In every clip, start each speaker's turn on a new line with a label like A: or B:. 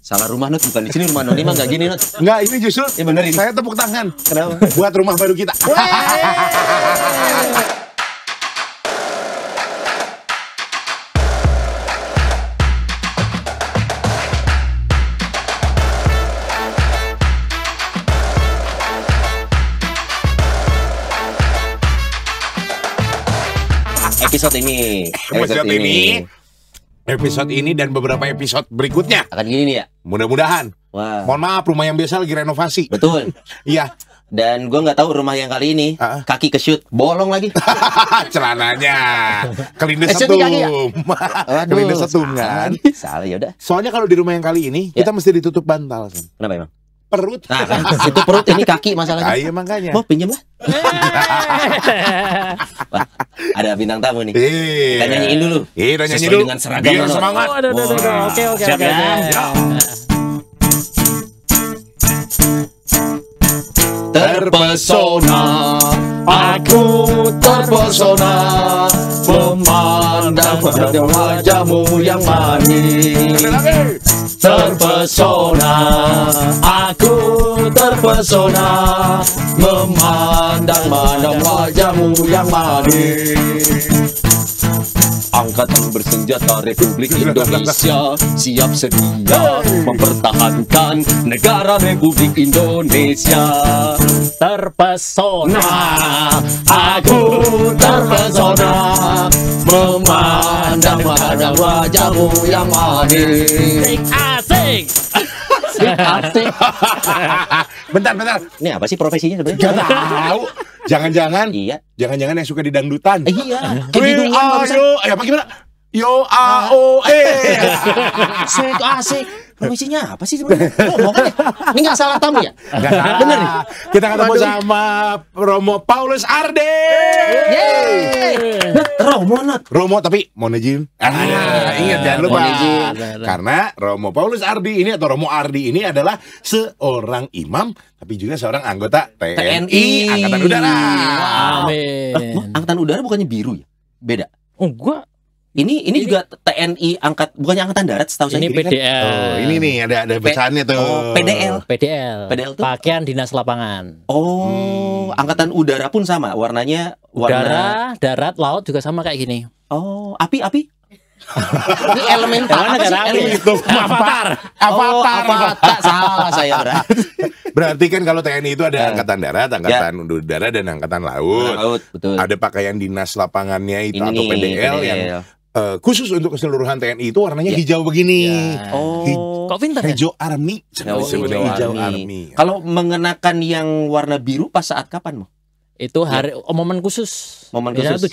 A: Salah rumah Nut, bukan di sini rumah Noni mah nggak gini Nut.
B: Enggak, ini justru
A: bener ini.
B: saya tepuk tangan.
A: Kenapa?
B: Buat rumah baru kita. Episode ini dan beberapa episode berikutnya
A: akan gini nih ya.
B: Mudah-mudahan.
A: Wah.
B: Mohon maaf, rumah yang biasa lagi renovasi.
A: Betul.
B: Iya.
A: Dan gue nggak tahu rumah yang kali ini kaki ke-shoot bolong lagi.
B: Celananya kelindes
A: shoot
B: setum.
A: kaki ya?
B: Kelindes setum kan.
A: Salah ya udah.
B: Soalnya kalau di rumah yang kali ini kita mesti ditutup bantal kan.
A: Kenapa emang?
B: Perut.
A: Nah kan, itu perut, ini kaki masalahnya.
B: Iya makanya.
A: Mau pinjam lah. Wah, ada bintang tamu nih. Kita nyanyiin dulu.
B: Iya, nyanyi
A: sesuai
B: dulu.
A: dengan seragam.
B: Biar semangat.
C: Oke.
A: Siap ya? Terpesona, aku terpesona memandang wajahmu yang manis. Terpesona, aku terpesona memandang wajahmu yang manis. Angkatan bersenjata Republik Indonesia siap sedia mempertahankan negara Republik Indonesia.
C: Terpesona,
A: aku terpesona memandang wajahmu yang manis.
C: asik.
A: Asik.
B: Bentar.
A: Ini apa sih profesinya sebenarnya?
B: Gak tahu. Jangan-jangan.
A: Iya.
B: Jangan-jangan yang suka di dangdutan.
A: Iya. Kayak
B: Yo, apa gimana? Yo a o e.
A: Asik. Profesinya apa sih sebenarnya? Ngomong ya? Ini nggak salah tamu ya?
B: Nggak salah.
A: Bener nih.
B: Kita ketemu sama Romo Paulus Ardi.
A: Yeay.
B: Romo tapi Monejin. Ingat jangan lupa.
A: Monejin.
B: Karena Romo Paulus Ardi ini atau Romo Ardi ini adalah seorang imam tapi juga seorang anggota TNI Angkatan Udara.
C: Amin.
A: Angkatan Udara bukannya biru ya? Beda.
C: Oh, gua
A: Ini juga TNI bukannya Angkatan Darat setahu saya.
C: ini PDL.
B: Oh, ini nih ada bacaannya tuh.
A: Oh, PDL.
C: PDL
A: tuh
C: pakaian dinas lapangan.
A: Oh, Angkatan Udara pun sama warnanya
C: Udara, darat, laut juga sama kayak gini.
A: Oh, api. Ini elemen apa sih? Elemen
B: Itu Avatar.
A: Salah saya
B: Berarti kan kalau TNI itu ada Angkatan Darat, Angkatan Udara dan Angkatan Laut.
A: Betul.
B: Ada pakaian dinas lapangannya itu
A: Ini
B: atau PDL yang khusus untuk keseluruhan TNI itu warnanya hijau begini.
C: Ya.
A: Oh,
C: Kok pintar ya?
B: Hijau army. Hijau
A: army.
B: army.
A: Kalau mengenakan yang warna biru pas saat kapan, Mo?
C: Itu hari momen khusus.
A: Momen
C: Biasanya
A: khusus.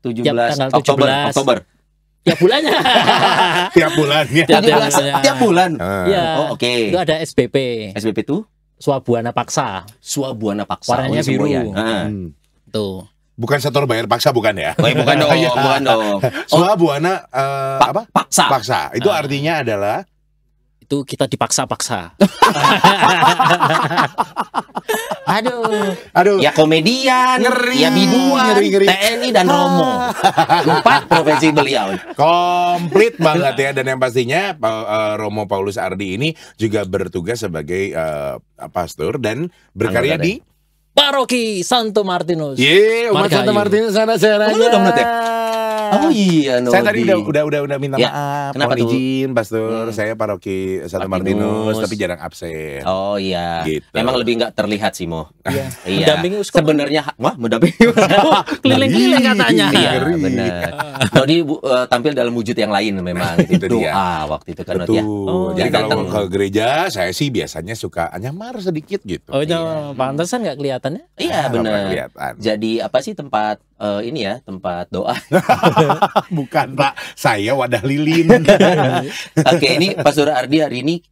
C: 17. Tiap tanggal 17.
A: Oktober.
C: Tiap bulannya.
B: Tiap bulannya.
A: Tiap bulan.
C: Iya.
A: Oh, oke.
C: Itu ada SBP.
A: SBP itu
C: Swabuana Paksa.
A: Suabuana Paksa.
C: Warnanya biru. Tuh.
B: Bukan setor bayar paksa bukan ya?
A: Oh, bukan dong.
B: Swabuana apa?
A: Paksa.
B: Itu artinya adalah
C: Itu kita dipaksa-paksa.
A: Aduh. Ya komedian,
B: Ngeri.
A: ya biduan,
B: Ngeri.
A: TNI dan Romo. 4 profesi beliau.
B: komplit banget ya. Dan yang pastinya Romo Paulus Ardi ini juga bertugas sebagai pastor dan berkarya di
C: Paroki Santo Martinus.
B: umat Santo Martinus sana seranya.
A: Lu udah menurut ya? Oh iya,
B: Saya tadi udah minta maaf.
A: Kenapa
B: Mohon
A: tuh?
B: izin, Pastor. Saya paroki Santo Martinus, tapi jarang absen.
A: Oh iya.
B: Gitu.
A: Memang lebih nggak terlihat sih, Mo.
C: Iya.
A: Iya.
C: Mendampingi uskup.
A: Sebenarnya mendampingi.
C: Keliling-keliling katanya.
A: Iya, benar. Nodi tampil dalam wujud yang lain memang.
B: Itu
A: Doa
B: dia.
A: Waktu itu kan Nodi ya.
B: Betul. Jadi
A: yang
B: kalau
A: datang.
B: ke gereja, saya sih biasanya suka nyamar sedikit gitu.
C: Oh, pantesan nggak kelihatannya?
A: Iya,
B: Nggak
A: benar.
B: kelihatan.
A: Jadi apa sih tempat ini ya, tempat doa.
B: Bukan Pak, saya wadah lilin.
A: Oke, ini Pastor Ardi hari ini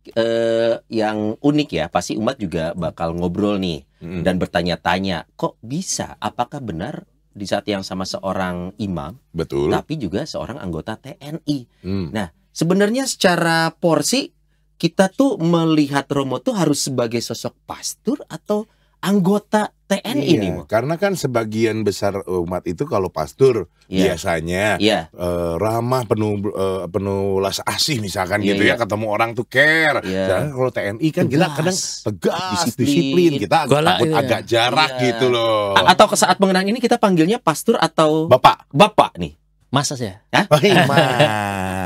A: yang unik ya. Pasti umat juga bakal ngobrol nih dan bertanya-tanya, kok bisa? Apakah benar di saat yang sama seorang imam,
B: Betul.
A: tapi juga seorang anggota TNI? Nah, sebenarnya secara porsi kita tuh melihat Romo tuh harus sebagai sosok pastor atau anggota TNI
B: Iya,
A: nih, Mo.
B: karena kan sebagian besar umat itu kalau pastur
A: Iya.
B: biasanya
A: Iya.
B: ramah, penuh belas asih misalkan
A: Iya,
B: gitu
A: iya.
B: ya, ketemu orang tuh care.
A: Iya.
B: Sedangkan kalau TNI kan kita
C: Tegas.
B: kadang tegas,
A: Disiplin.
B: disiplin, kita
C: Galak
B: takut
C: gitu ya.
B: agak jarak
A: Iya.
B: gitu loh.
A: Atau ke saat mengenang ini kita panggilnya pastor atau
B: Bapak,
A: bapak nih?
C: Masa sih ya?
B: Mas,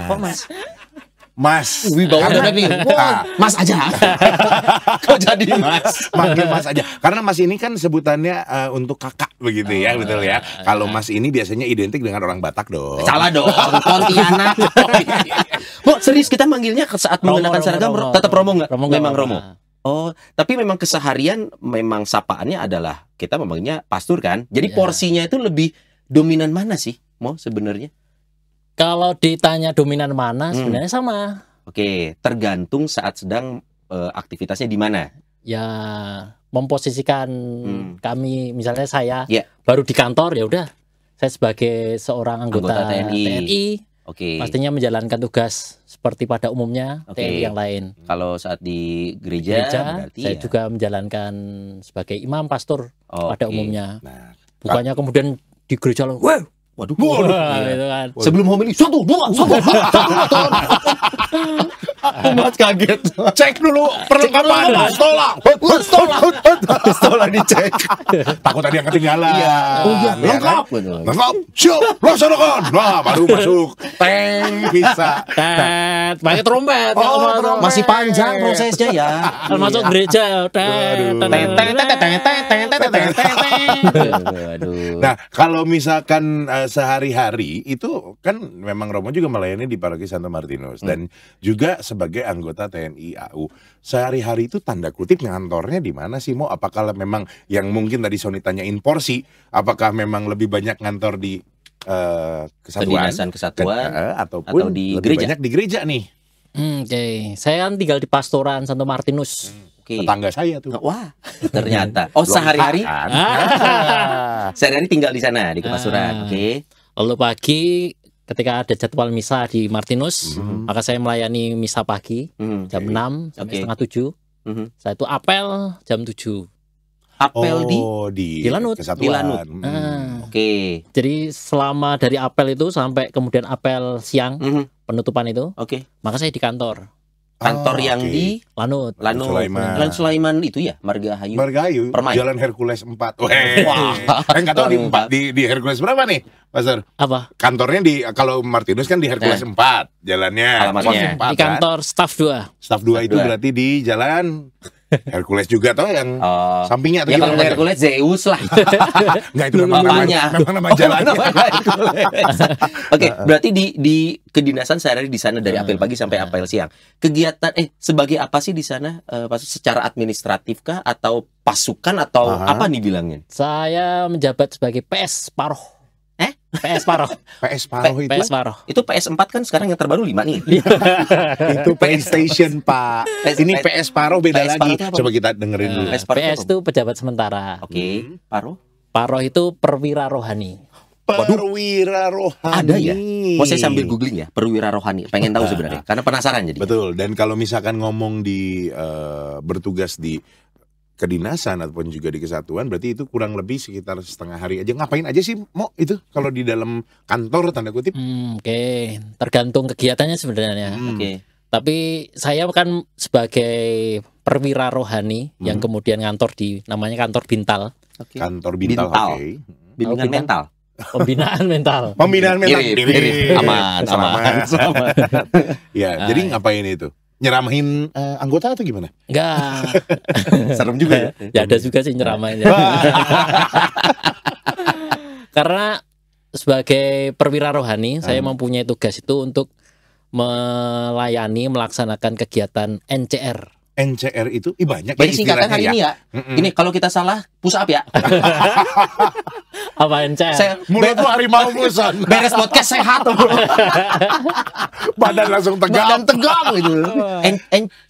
C: Kok mas?
B: Mas,
A: Wibawa
B: Karena-
A: nih.
B: Ah,
A: Mas aja. Kok jadi Mas?
B: manggil Mas aja. Karena Mas ini kan sebutannya untuk kakak begitu ya, betul ya. Kalau Mas ini biasanya identik dengan orang Batak dong.
A: Salah dong, Pontianak. Bu, serius kita manggilnya ke saat mengenakan seragam tetap Romo nggak? Memang Romo. Oh, tapi memang keseharian memang sapaannya adalah kita memanggilnya pastor kan. Jadi
C: Ya.
A: porsinya itu lebih dominan mana sih, Mo sebenarnya?
C: Kalau ditanya dominan mana, sebenarnya sama.
A: Oke, tergantung saat sedang aktivitasnya di mana.
C: Ya memposisikan kami, misalnya saya
A: Ya.
C: baru di kantor, ya udah saya sebagai seorang anggota,
A: Anggota TNI. Oke.
C: pastinya menjalankan tugas seperti pada umumnya
A: Oke.
C: TNI yang lain.
A: Kalau saat di gereja, berarti
C: saya
A: ya.
C: juga menjalankan sebagai imam pastor pada
A: Oke.
C: umumnya.
B: Nah,
C: Bukannya kemudian di gereja lalu, wah,
A: Waduh.
C: wah,
A: Iya.
C: gitu kan.
A: Sebelum homili, satu, dua, turun. Umat kaget.
B: cek dulu perlengkapan pistola.
A: Pistola dicek.
B: Takut ada yang ketinggalan.
A: Iya. Oh iya,
B: Ya
A: lengkap.
B: kan? Lengkap. Siap, laksanakan. Nah, baru masuk. Tank bisa.
C: Tet, pakai trompet.
B: Oh,
C: kalau mau-
B: trompet.
A: Masih panjang prosesnya ya.
C: Kalau masuk gereja,
A: Aduh.
B: Nah, kalau misalkan sehari-hari itu kan memang Romo juga melayani di Paroki Santo Martinus dan juga sebagai anggota TNI AU. Sehari-hari itu tanda kutip ngantornya di mana sih, Mo? Apakah memang yang mungkin tadi Sony tanyain porsi, apakah memang lebih banyak ngantor di kesatuan,
A: Kedinasan kesatuan
B: ataupun
A: atau di
B: lebih
A: gereja?
B: banyak di gereja nih?
C: Oke, saya kan tinggal di pastoran Santo Martinus.
A: Oke.
B: Tetangga saya tuh.
A: Wah, ternyata. Oh, sehari-hari
B: Kan?
A: sehari-hari tinggal di sana di Kemasuran. Oke.
C: Lalu pagi ketika ada jadwal misa di Martinus, maka saya melayani misa pagi jam 6 sampai
A: Oke.
C: setengah 7.
A: Mhm.
C: Saya itu apel jam 7.
A: Apel di.
B: Di
C: Lanut.
B: kesatuan.
A: Di Lanut. Oke.
C: Jadi selama dari apel itu sampai kemudian apel siang
A: Mhm.
C: penutupan itu,
A: Oke.
C: maka saya di kantor
A: Kantor yang
B: oke.
A: di
C: Lanut.
A: Lanut.
B: Sulaiman.
A: Lan Sulaiman itu ya, Margahayu.
B: Margahayu,
A: Permai.
B: Jalan Hercules 4.
A: Wah.
B: Enggak tahu di
A: Empat.
B: 4 di Hercules berapa nih, Pastor?
C: Apa?
B: Kantornya di kalau Martinus kan di Hercules 4 jalannya.
A: Alamatnya.
B: Pos 4
C: Di kantor staff 2.
B: kan? Staff 2 itu
A: 2.
B: berarti di jalan Hercules juga toh yang
A: Oh.
B: sampingnya atau
A: Ya kalau
B: gimana?
A: Hercules Zeus lah.
B: Enggak, itu memang
A: Namanya.
B: memang nama jalannya.
A: Oke, berarti di kedinasan sehari di sana dari apel pagi sampai apel siang. Kegiatan sebagai apa sih di sana? Pas secara administratif kah atau pasukan atau
B: Aha.
A: apa nih bilangnya?
C: Saya menjabat sebagai PS Paroh. PS Paroh.
B: PS Paroh itu
C: PS Paroh.
A: Itu PS4 kan sekarang yang terbaru 5 nih.
B: itu PlayStation, Pak. Ini PS Paroh beda
A: PS
B: lagi.
A: Paroh itu apa?
B: Coba kita dengerin dulu.
A: PS Paroh
C: PS
A: apa?
C: itu pejabat sementara.
A: Oke, Paro.
C: Paroh itu perwira rohani.
B: Perwira rohani.
A: Ada ya? Oh, saya sambil googling ya, perwira rohani. Pengen tahu sebenarnya, karena penasaran jadi.
B: Betul. Dan kalau misalkan ngomong di bertugas di kedinasan ataupun juga di kesatuan, berarti itu kurang lebih sekitar setengah hari aja. Ngapain aja sih, Mo, itu kalau di dalam kantor tanda kutip?
C: Oke, tergantung kegiatannya sebenarnya.
A: Oke.
C: Tapi saya kan sebagai perwira rohani yang kemudian ngantor di namanya kantor Bintal,
A: Oke.
B: Kantor Bintal.
A: Bintal.
B: Oke.
A: Bimbingan
C: Oke,
A: mental.
C: pembinaan mental.
B: Pembinaan mental.
A: Irit,
B: Irit.
A: irit. Aman,
B: Selamat.
A: aman.
B: Ya, jadi ngapain itu? Nyeramahin anggota atau gimana?
C: Enggak.
A: Serem juga ya.
C: Ya ada juga sih nyeramainnya. Karena sebagai perwira rohani, saya mempunyai tugas itu untuk melayani, melaksanakan kegiatan NCR.
B: NCR itu banyak
A: Banyak singkatan hari ini ya.
B: Mm-mm.
A: Ini kalau kita salah push up ya.
C: Apa NCR?
A: Saya
B: Mulut tuh harimau muson.
A: beres podcast sehat tuh.
B: Badan langsung
A: Badan
B: tegap.
A: tegang gitu.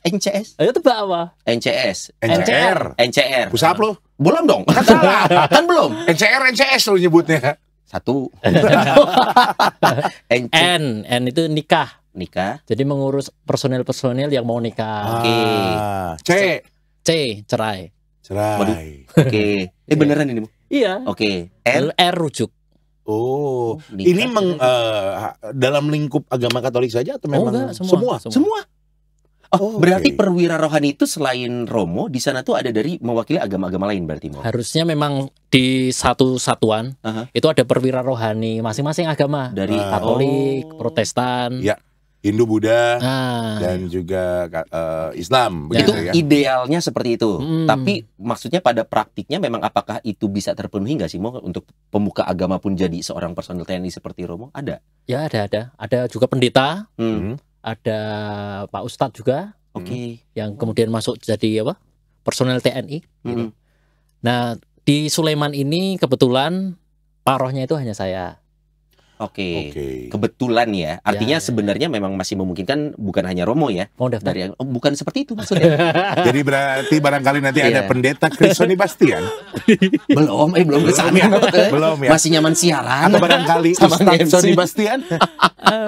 A: NCS,
C: Ayo tebak apa?
A: NCS,
B: NCR.
A: NCR.
B: Push up lo.
A: Belum dong. Kan salah. Kan belum.
B: NCR, NCS lo nyebutnya.
A: Satu.
C: N itu nikah.
A: Nikah.
C: Jadi mengurus personil-personil yang mau nikah.
A: Oke.
B: C.
C: C cerai.
B: Cerai.
A: Oke. Beneran ini, Bu?
C: Iya.
A: Oke.
C: R rujuk.
B: Oh,
A: nikah
B: ini dalam lingkup agama Katolik saja atau memang
C: enggak, semua.
A: Semua. Oh,
B: Oh,
A: berarti
B: oke.
A: perwira rohani itu selain Romo di sana tuh ada dari mewakili agama-agama lain berarti, Mo?
C: Harusnya memang di satu satuan
A: Aha.
C: itu ada perwira rohani masing-masing agama.
A: Dari
C: Katolik,
A: Oh.
C: Protestan.
B: Ya. Hindu, Buddha,
C: Nah,
B: dan juga Islam,
C: Ya.
A: Itu
B: begitu ya.
A: idealnya seperti itu.
C: Hmm.
A: Tapi maksudnya pada praktiknya memang apakah itu bisa terpenuhi nggak sih, Mo, untuk pemuka agama pun jadi seorang personel TNI seperti Romo? Ada.
C: ya ada. Ada juga pendeta,
A: Hmm.
C: ada Pak Ustadz juga
A: Oke.
C: yang kemudian masuk jadi apa? Personel TNI.
A: Hmm.
C: gitu. Nah, di Sulaiman ini kebetulan parohnya itu hanya saya.
A: Oke.
B: Oke.
A: Kebetulan ya. Artinya
C: Ya.
A: sebenarnya memang masih memungkinkan bukan hanya Romo ya.
C: Mau daftar?
A: Dari yang bukan seperti itu maksudnya.
B: Jadi berarti barangkali nanti
A: Iya.
B: ada pendeta Kristoni Bastian.
A: belum ke sana.
B: Belum ya.
A: Masih nyaman siaran.
B: Atau barangkali
A: Sama
B: Ustadz
A: MC.
B: Sony Bastian.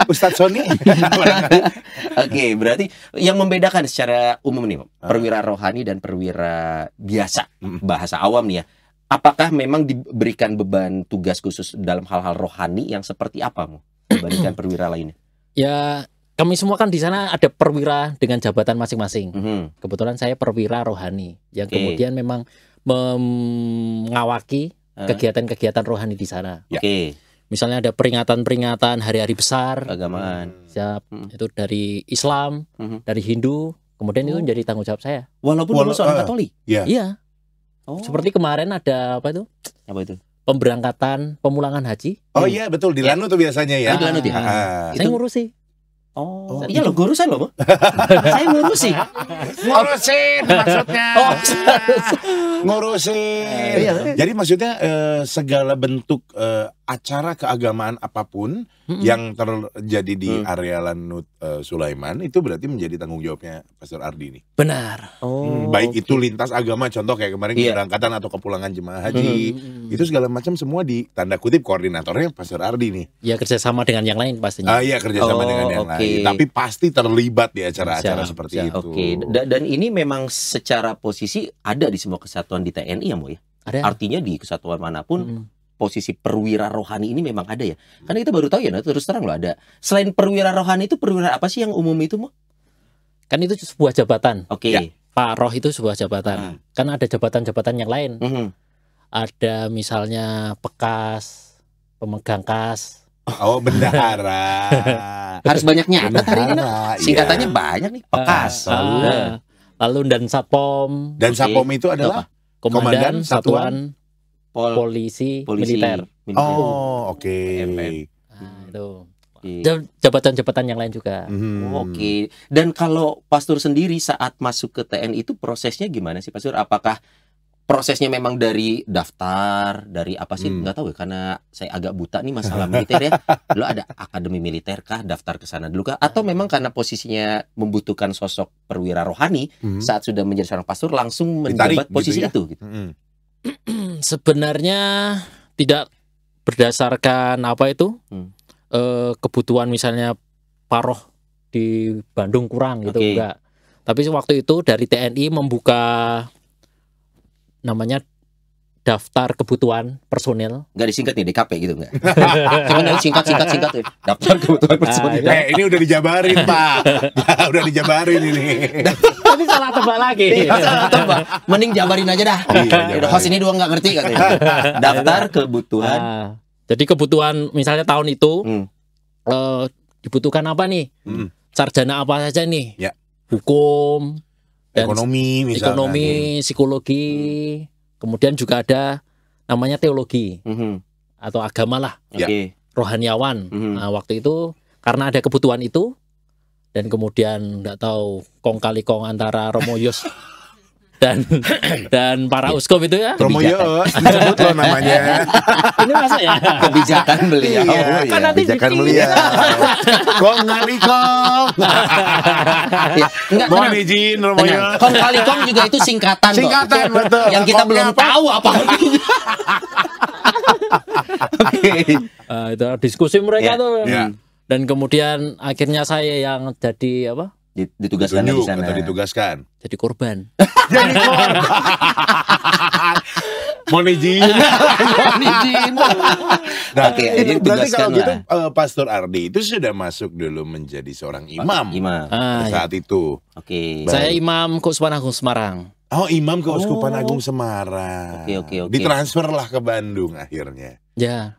B: Ustadz Sony. Barangkali.
A: Oke, berarti yang membedakan secara umum nih, Om,
B: Ah.
A: perwira rohani dan perwira biasa,
B: Mm.
A: bahasa awam nih ya. Apakah memang diberikan beban tugas khusus dalam hal-hal rohani yang seperti apa, Mo, dibandingkan perwira lainnya?
C: Ya, kami semua kan di sana ada perwira dengan jabatan masing-masing.
A: Mhm.
C: Kebetulan saya perwira rohani yang
A: Oke.
C: kemudian memang mengawaki
A: Ah.
C: kegiatan-kegiatan rohani di sana.
B: Ya.
A: Oke,
C: Misalnya ada peringatan-peringatan hari-hari besar,
A: keagamaan.
C: siap
A: Mm.
C: itu dari Islam,
A: Mhm.
C: dari Hindu, kemudian itu
A: Oh.
C: menjadi tanggung jawab saya.
A: Walaupun
B: Walau-
A: Romo seorang Katolik.
B: Ya.
C: Iya,
A: Oh.
C: seperti kemarin ada apa itu?
A: apa itu?
C: Pemberangkatan pemulangan haji.
B: Oh iya betul di Lanut tuh biasanya ya.
A: Di Lanut ya?
B: Ah.
C: Saya ngurusi.
A: Oh,
B: Oh,
A: iya loh, gurusan loh, Mo. Saya ngurusin.
B: Ngurusin maksudnya.
A: Oh,
B: Ngurusin.
A: Iya.
B: Jadi maksudnya segala bentuk acara keagamaan apapun
C: Mm-mm.
B: yang terjadi di
A: Hmm.
B: area Lanut Sulaiman itu berarti menjadi tanggung jawabnya Pastor Ardi nih.
C: Benar.
A: Oh,
B: Baik
A: oke.
B: itu lintas agama, contoh kayak kemarin
A: Iya.
B: keberangkatan atau kepulangan jemaah haji,
C: Mm-mm.
B: itu segala macam semua di tanda kutip koordinatornya Pastor Ardi nih.
C: Ya kerjasama dengan yang lain pastinya.
B: Ah iya kerjasama
A: Oh,
B: dengan yang
A: oke.
B: lain, tapi pasti terlibat di acara-acara
C: Siap,
B: seperti
C: siap.
B: itu.
A: Oke, dan ini memang secara posisi ada di semua kesatuan di TNI ya, Mo ya.
C: Ada.
A: Artinya di kesatuan manapun
C: Mm-mm.
A: posisi perwira rohani ini memang ada ya. Karena kita baru tahu ya, nah, terus terang loh ada. Selain perwira rohani itu perwira apa sih yang umum itu, Mo?
C: Kan itu sebuah jabatan.
A: Oke.
B: Ya.
C: Paroh itu sebuah jabatan. Kan ada jabatan-jabatan yang lain.
A: Mhm.
C: Ada misalnya bekas, pemegang kas.
B: Oh bendahara.
A: Harus banyak nyatet hari ini. Nak.
B: Bendahara,
A: Singkatannya
B: iya.
A: banyak nih, pekas.
C: Lalu dan satpom,
B: Dan
A: Oke.
B: Satpom itu adalah
C: komandan
B: Komandan
C: satuan
A: Pol-
C: polisi,
A: polisi
C: militer.
B: oh oke.
A: PM.
C: Nah, itu.
A: Oke.
C: Jabatan-jabatan yang lain juga.
B: Mhm.
A: Oke. Dan kalau Pastor sendiri saat masuk ke TNI itu prosesnya gimana sih, Pastor? Apakah prosesnya memang dari daftar, dari apa sih? Nggak tahu ya, karena saya agak buta nih masalah militer ya. Dulu ada akademi militer kah, daftar ke sana dulu kah? Atau memang karena posisinya membutuhkan sosok perwira rohani,
B: Mhm.
A: saat sudah menjadi seorang pastor langsung
B: Ditarik
A: menjabat
B: gitu
A: posisi
B: ya?
A: itu gitu.
B: Mhm.
C: Sebenarnya tidak berdasarkan apa itu
A: Hmm.
C: kebutuhan misalnya paroh di Bandung kurang gitu
A: Oke.
C: enggak. Tapi waktu itu dari TNI membuka namanya daftar kebutuhan personil.
A: Nggak disingkat nih DKP gitu nggak? Cuman dari singkat ya. Daftar kebutuhan personil.
C: itu.
B: Ini udah dijabarin Pak. Udah dijabarin ini.
C: Tapi salah tebak lagi.
A: Atau Mbak, mending jabarin aja dah.
B: Iya, jabarin.
A: Host ini dua nggak ngerti katanya. Daftar kebutuhan.
C: Nah, jadi kebutuhan misalnya tahun itu
A: Hmm.
C: dibutuhkan apa nih?
B: Hmm.
C: Sarjana apa saja nih?
B: Ya.
C: Hukum, dan
B: Ekonomi misalnya.
C: ekonomi, psikologi, kemudian juga ada namanya teologi
A: Mhm.
C: atau agama lah,
B: Ya.
A: Oke.
C: rohaniawan.
A: Mhm.
C: Nah, waktu itu karena ada kebutuhan itu dan kemudian nggak tahu kong kali kong antara Romo Yos dan para uskup itu ya.
B: Romo Yos disebut loh namanya.
C: Ini masuk ya.
A: Kebijakan beliau.
B: Iya,
A: Iya.
C: kan nanti
B: Bijakan
C: di-
B: beliau. Kong ngali kong.
A: Ya, enggak,
B: Mohon
A: tenang.
B: izin Romo
A: Tenang.
B: Yos.
A: Kong kali kong juga itu singkatan kok.
B: Singkatan betul.
A: Yang kita
B: Kongnya
A: belum
B: apa?
A: tahu apa artinya. Oke.
C: Itu diskusi mereka
A: Ya.
C: tuh.
B: Ya.
C: Dan kemudian akhirnya saya yang jadi apa?
A: Ditugaskan di
B: Ditunjuk
A: sana.
B: atau ditugaskan.
C: Jadi korban.
B: Jadi korban. Mohon izin.
A: Mohon izin.
B: Nah,
A: Oke,
B: itu
A: jadi
B: berarti kalau
A: ditugaskan
B: gitu
A: lah.
B: Pastor Ardi itu sudah masuk dulu menjadi seorang imam
A: Imam.
B: saat itu.
A: Oke.
C: Saya Imam Keuskupan Agung Semarang.
B: Oh, imam Keuskupan Agung Semarang.
A: Oke.
B: Ditransferlah ke Bandung akhirnya.
C: Ya.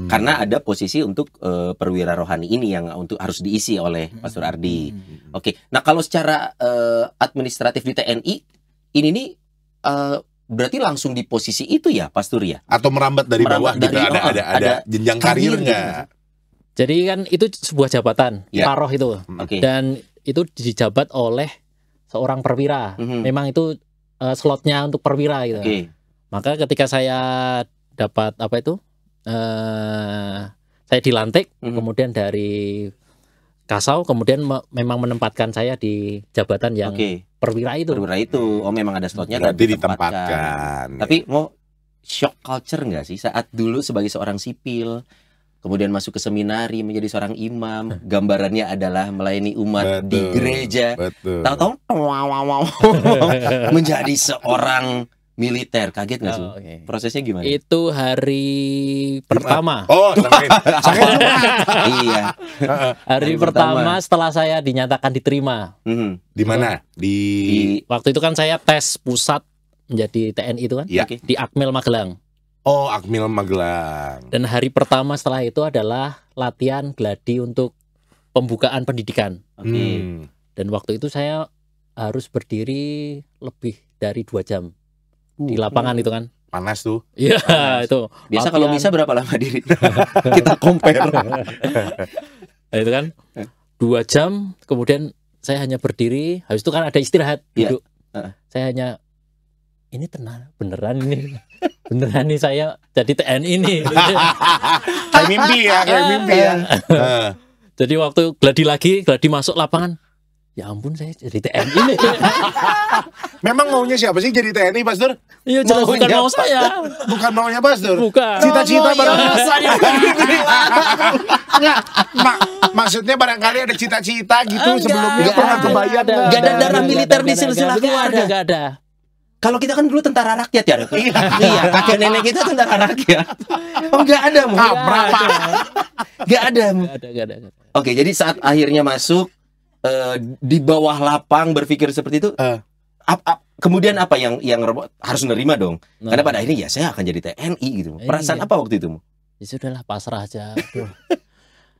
A: Karena ada posisi untuk perwira rohani ini yang untuk harus diisi oleh Pastor Ardi. Oke. Nah, kalau secara administratif di TNI ini nih berarti langsung di posisi itu ya, Pastor ya?
B: Atau merambat dari bawah
A: Merambat
B: gitu,
A: dari-
B: ada jenjang karir
A: karir
B: nggak?
A: gitu.
C: Jadi kan itu sebuah jabatan,
B: Ya.
C: paroh itu.
A: Oke.
C: Dan itu dijabat oleh seorang perwira. Memang itu slotnya untuk perwira gitu.
A: Oke.
C: Maka ketika saya dapat apa itu, saya dilantik, kemudian dari Kasau, kemudian memang menempatkan saya di jabatan yang
A: Oke.
C: perwira itu.
A: Perwira itu, memang ada slotnya dan
B: Berarti ditempatkan.
A: Tapi mau shock culture nggak sih saat dulu sebagai seorang sipil, kemudian masuk ke seminari menjadi seorang imam, gambarannya adalah melayani umat di
B: Betul,
A: gereja,
B: betul.
A: tahu-tahu menjadi seorang militer, kaget nggak sih?
C: Oh, oke.
A: Prosesnya gimana?
C: Itu hari pertama.
B: Oh, saya Jumat.
A: Iya.
C: Hari
A: Hari
C: pertama setelah saya dinyatakan diterima.
B: Di mana? Di
C: Waktu itu kan saya tes pusat menjadi TNI itu kan,
B: Ya.
A: Oke.
C: di Akmil Magelang.
B: Oh, Akmil Magelang.
C: Dan hari pertama setelah itu adalah latihan gladi untuk pembukaan pendidikan.
A: Oke.
C: Dan waktu itu saya harus berdiri lebih dari 2 jam di lapangan itu kan.
B: Panas tuh.
C: Iya, itu.
A: Biasa kalau
C: latihan.
A: bisa berapa lama diri? Kita compare.
C: Nah, itu kan 2 jam, kemudian saya hanya berdiri, habis itu kan ada istirahat,
A: Iya.
C: duduk. Saya hanya ini beneran ini. Beneran nih saya jadi TNI ini.
B: Kayak mimpi ya, kayak mimpi ya.
C: Jadi waktu gladi masuk lapangan, ya ampun saya jadi TNI nih.
B: Memang maunya siapa sih jadi TNI, Pastor?
C: Iya jelas bukan
A: Maunya
C: mau saya.
B: Bukan maunya Pastor.
C: Bukan.
B: Cita-cita
A: Oh,
B: barang.
A: iya, saya.
B: Enggak, maksudnya barangkali ada cita-cita gitu
C: Enggak,
B: sebelumnya
A: enggak
B: pernah
A: ada.
B: kebayang.
A: Enggak ada darah militer di silsilah keluarga.
C: Enggak ada.
A: Kalau kita kan dulu tentara rakyat ya, Dok? Iya, kakek nenek kita tentara rakyat. Oh, enggak ada, Mu.
B: Berapa?
A: Enggak ada, Mu.
C: Enggak ada.
A: Oke, jadi saat akhirnya masuk di bawah lapang berpikir seperti itu, kemudian apa yang Romo harus nerima dong? Karena pada akhirnya ya saya akan jadi TNI gitu. Perasaan
C: Iya.
A: apa waktu itu, Mu?
C: Ya sudahlah pasrah aja. Aduh.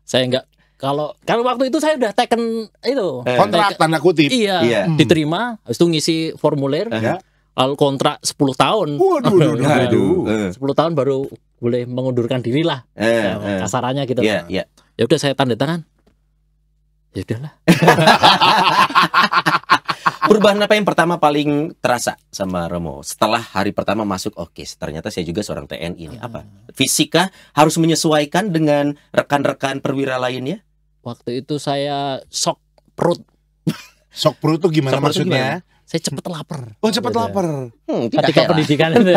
C: Saya enggak kalau waktu itu saya udah taken itu
B: Kontrak tanda kutip.
C: Iya,
A: Iya.
C: diterima, habis itu ngisi formulir,
B: Ya.
C: lalu kontrak 10 tahun.
B: Waduh.
C: 10 tahun baru boleh mengundurkan diri lah. Ya, kasarannya gitu.
A: Iya, iya.
C: Ya udah saya tanda tangan. Ya udahlah.
A: Perubahan apa yang pertama paling terasa sama Romo setelah hari pertama masuk? Oke, ternyata saya juga seorang TNI ini. Apa? Fisika harus menyesuaikan dengan rekan-rekan perwira lainnya?
C: Waktu itu saya shock perut.
B: Sok perut tuh gimana
A: Sok perut tuh
B: maksudnya?
C: Saya cepet lapar.
B: Oh, cepat
C: Gitu.
B: lapar.
A: Tidak
C: Ketika
A: heran.
C: pendidikan itu.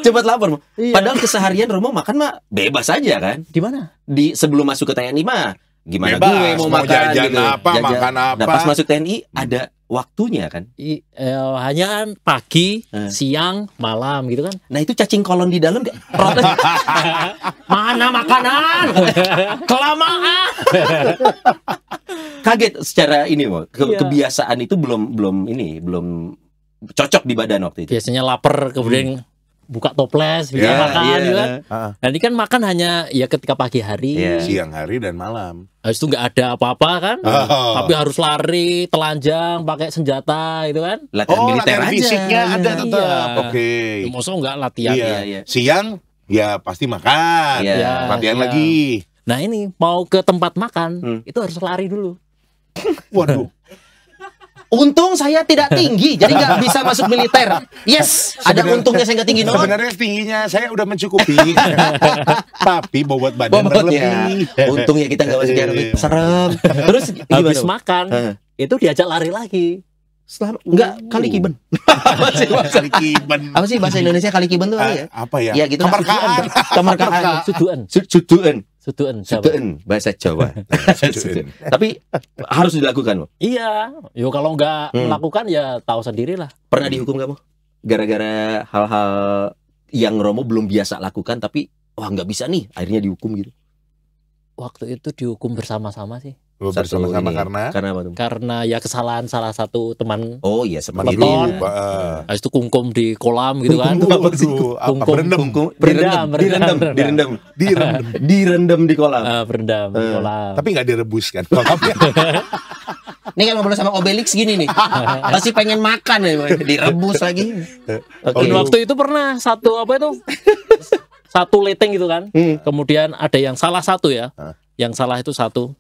A: Cepat lapar. Mo.
C: Iya.
A: Padahal keseharian Romo makan mah bebas aja kan?
C: Di mana?
A: Di sebelum masuk ke TNI mah gimana
B: Bebas,
A: gue mau makan
B: jajan
A: gitu.
B: apa, makan apa.
A: Nah, pas masuk TNI ada waktunya kan.
C: Hanya pagi,
A: Eh.
C: siang, malam gitu kan.
A: Nah, itu cacing kolon di dalam nggak protes. Mana makanan? Kelamaan. Kaget secara ini, Mo.
C: Iya.
A: Kebiasaan itu belum cocok di badan waktu itu.
C: Biasanya lapar kemudian buka toples, bikin
B: Iya,
C: makan
A: iya.
C: gitu kan.
B: Ah,
C: Nah, ini kan makan hanya ya ketika pagi hari.
A: Iya.
B: siang hari dan malam.
C: Habis itu nggak ada apa-apa kan.
B: Oh.
C: Tapi harus lari, telanjang, pakai senjata gitu kan.
A: Latihan
B: Oh,
A: militer
B: latihan
A: aja.
B: fisiknya ada
C: Iya.
B: tetap. Oke.
C: Masa nggak latihan.
B: Iya.
A: iya.
B: Siang ya pasti makan.
A: Iya.
C: Ya,
B: Latihan
C: siang.
B: lagi.
C: Nah ini mau ke tempat makan, itu harus lari dulu.
B: Waduh.
A: Untung saya tidak tinggi, jadi nggak bisa masuk militer. Yes, ada
B: Sebenarnya-
A: untungnya saya nggak tinggi, non.
B: Sebenarnya tingginya saya udah mencukupi. Tapi bobot badan
A: Bobotnya.
B: berlebih.
A: Untungnya kita nggak masuk yang
B: Iya.
A: serem. Terus
C: Habis
A: gimana?
C: makan,
A: Heeh.
C: itu diajak lari lagi.
A: Nggak kali kiben.
B: Kali kiben.
A: Apa sih bahasa Indonesia kali kiben tuh apa ya?
B: Apa ya?
A: Ya gitu.
B: Kemerkaan.
A: Kemerkaan.
C: Suduan.
A: Suduan.
C: Sudeun, Jawa.
A: Sudeun, bahasa Jawa.
B: Sudeun.
A: Tapi harus dilakukan loh.
C: Iya, yo kalau nggak
A: Hmm.
C: melakukan ya tahu sendiri lah.
A: Pernah dihukum kamu? Gara-gara hal-hal yang Romo belum biasa lakukan tapi wah nggak bisa nih, akhirnya dihukum gitu.
C: Waktu itu dihukum bersama-sama sih.
B: Bersama-sama
A: Satu ini.
B: karena
A: Karena apa tuh?
C: Karena ya kesalahan salah satu teman.
A: Oh iya seperti
C: Beton.
A: itu.
C: Habis itu kungkum di kolam gitu kan.
B: Waduh, apa
C: Kungkum.
B: berendam?
A: Direndam, direndam, direndam,
B: Direndam.
A: direndam di kolam.
C: Berendam di kolam.
B: Tapi nggak direbus kan? Kolamnya.
A: Ini kan ngobrol sama Obelix gini nih. Pasti pengen makan ya, direbus lagi. Oke.
C: Dan waktu itu pernah satu apa itu? Satu leteng gitu kan. Kemudian ada yang salah satu ya. Yang salah itu satu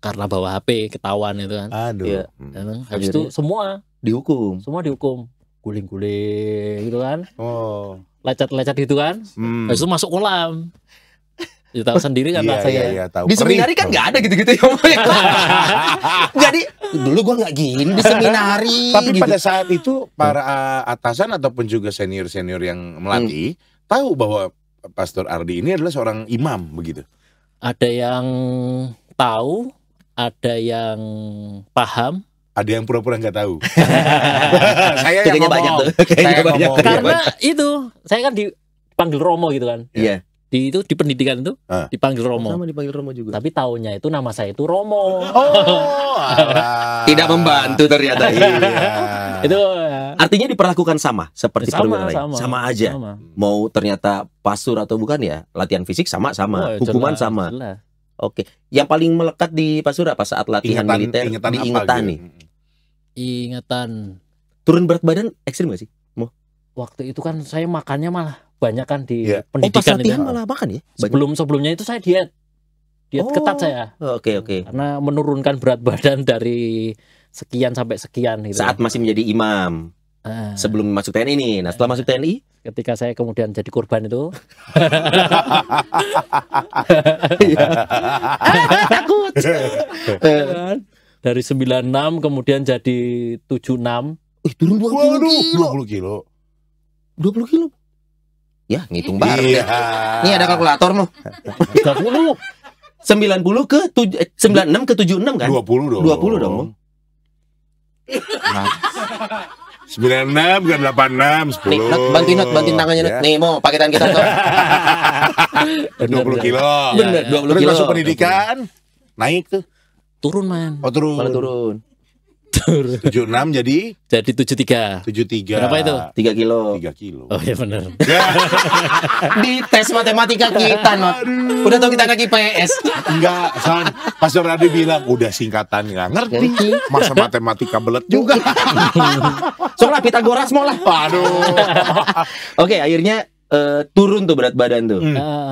C: karena bawa HP ketahuan itu kan.
B: Aduh.
A: Iya.
C: Dan habis itu semua
A: Dihukum.
C: dihukum. Guling-guling gitu kan.
B: Oh.
C: Lecet-lecet gitu kan. Habis itu masuk kolam. Ya tahu sendiri kan
B: Iya,
C: rasanya.
B: iya, tahu.
A: Di seminari kan nggak ada gitu-gitu ya. Jadi dulu gua nggak gini di seminari.
B: Tapi
A: gitu.
B: pada saat itu para atasan ataupun juga senior-senior yang melatih tahu bahwa Pastor Ardi ini adalah seorang imam begitu.
C: Ada yang tahu, ada yang paham.
B: Ada yang pura-pura nggak tahu. Saya
A: Kayaknya banyak tuh. Kayaknya
B: Saya
A: banyak.
B: ngomong.
C: Karena itu saya kan dipanggil Romo gitu kan.
A: Iya.
C: Di pendidikan itu dipanggil Romo.
A: Sama dipanggil Romo juga.
C: Tapi taunya itu nama saya itu Romo.
B: Oh, alah.
A: Tidak membantu ternyata.
B: Iya.
C: Itu
A: Artinya diperlakukan sama seperti
C: sama,
A: perwira lain. Sama aja.
C: sama.
A: Mau ternyata pastor atau bukan ya, latihan fisik sama-sama,
C: Oh,
A: hukuman
C: jelas,
A: sama.
C: jelas.
A: Oke. Yang paling melekat di pastor apa saat latihan militer?
B: Ingatan apa
A: Diingatan
B: gitu?
A: nih.
C: Ingatan
A: Turun berat badan ekstrim gak sih?
C: waktu itu kan saya makannya malah banyak kan di
B: Iya.
A: Oh pas
C: pendidikan itu.
A: latihan malah makan ya? Banyak.
C: Sebelumnya itu saya diet
A: Oh.
C: ketat saya
A: Oke oke.
C: karena menurunkan berat badan dari sekian sampai sekian gitu.
A: Saat masih menjadi imam
C: Ah,
A: sebelum masuk TNI nih. Nah setelah masuk TNI,
C: ketika saya kemudian jadi korban itu
A: takut.
C: kan, dari 96 kemudian jadi 76.
A: Wih turun 20
B: Waduh,
A: kilo.
B: 20 kilo.
A: 20 kilo. Ya ngitung bareng
B: Iya.
A: deh. Ini ada kalkulator mau.
C: 30.
A: 90 ke 96 ke 76 kan?
B: 20 dong.
A: 20 dong. Mo.
B: 96 ke 86, 10.
A: Nih, bantuin tangannya.
B: Ya.
A: Nih, mau paketan kita tuh.
B: 20 kilo.
A: Bener, 20
B: Terus
A: kilo.
B: masuk pendidikan, naik tuh.
C: Turun man.
B: Oh turun.
A: Malah turun.
B: 76 jadi
C: Jadi 73.
B: 73.
C: Berapa itu?
A: 3 kilo.
B: 3 kilo.
C: Oh iya benar.
A: Di tes matematika kita, Not. Udah tau kita anak IPS.
B: Enggak, San. Pastor Adi bilang udah singkatan nggak ngerti. Masa matematika belet juga.
A: Soalnya Pitagoras mau lah.
B: Aduh.
A: Oke, akhirnya turun tuh berat badan tuh.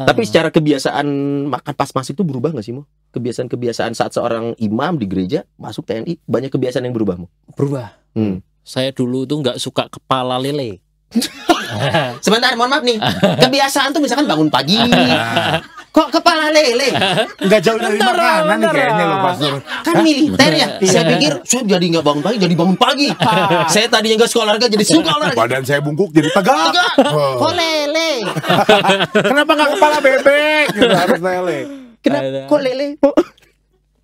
A: Tapi secara kebiasaan makan pas masuk tuh berubah gak sih, Mo? Kebiasaan-kebiasaan saat seorang imam di gereja masuk TNI, banyak kebiasaan yang berubah, Mo?
C: Berubah. Saya dulu tuh nggak suka kepala lele.
A: Sebentar, mohon maaf nih. Kebiasaan tuh misalkan bangun pagi. Kok kepala lele?
B: Enggak jauh dari makanan nih kayaknya loh Pastor.
A: Kan militer ya. Saya pikir saya jadi nggak bangun pagi, jadi bangun pagi. Saya tadinya nggak suka olahraga, jadi suka olahraga.
B: Badan saya bungkuk jadi tegak. Oh.
A: Kok lele?
B: Kenapa nggak kepala bebek? Gitu, harus lele.
A: Kenapa? Kok lele?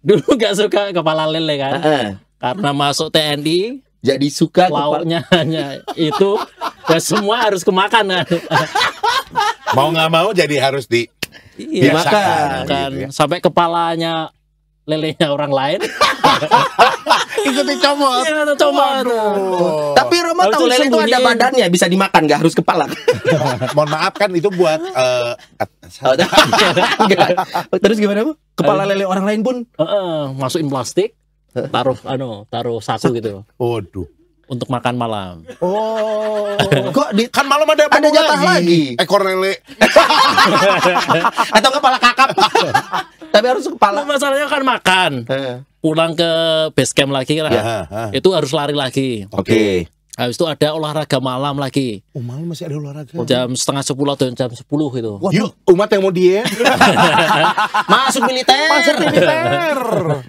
C: Dulu nggak suka kepala lele kan.
A: Heeh.
C: Karena masuk TNI,
A: Jadi suka kepala.
C: lauknya hanya itu, ya semua harus kemakan kan.
B: Mau nggak mau jadi harus di
C: Iya,
A: Dimakan.
C: kan.
B: gitu ya.
C: Sampai kepalanya lelenya orang lain.
B: ikut dicomot.
C: Iya, coba tuh.
B: Waduh.
A: Tapi Roma
C: Habis
A: tahu
C: itu
A: lele itu ada
C: sembunyiin.
A: badannya, bisa dimakan, nggak harus kepala.
B: Mohon maaf kan itu buat
A: Oh, enggak. Terus gimana, Bu? Kepala lele orang lain pun
C: Masukin plastik, taruh saku gitu
B: waduh.
C: untuk makan malam.
B: Oh.
A: kok di
B: Kan malam ada
A: Ada jatah lagi.
B: Ekor lele.
A: atau kepala kakap. Tapi harus kepala.
C: Masalahnya kan makan, pulang ke base camp lagi lah. Itu harus lari lagi.
A: Oke.
C: Habis itu ada olahraga malam lagi.
B: Oh, malam masih ada olahraga.
C: Jam setengah 10 atau jam 10 gitu.
B: Yuk, umat yang mau diet.
A: Masuk militer.
B: Masuk militer.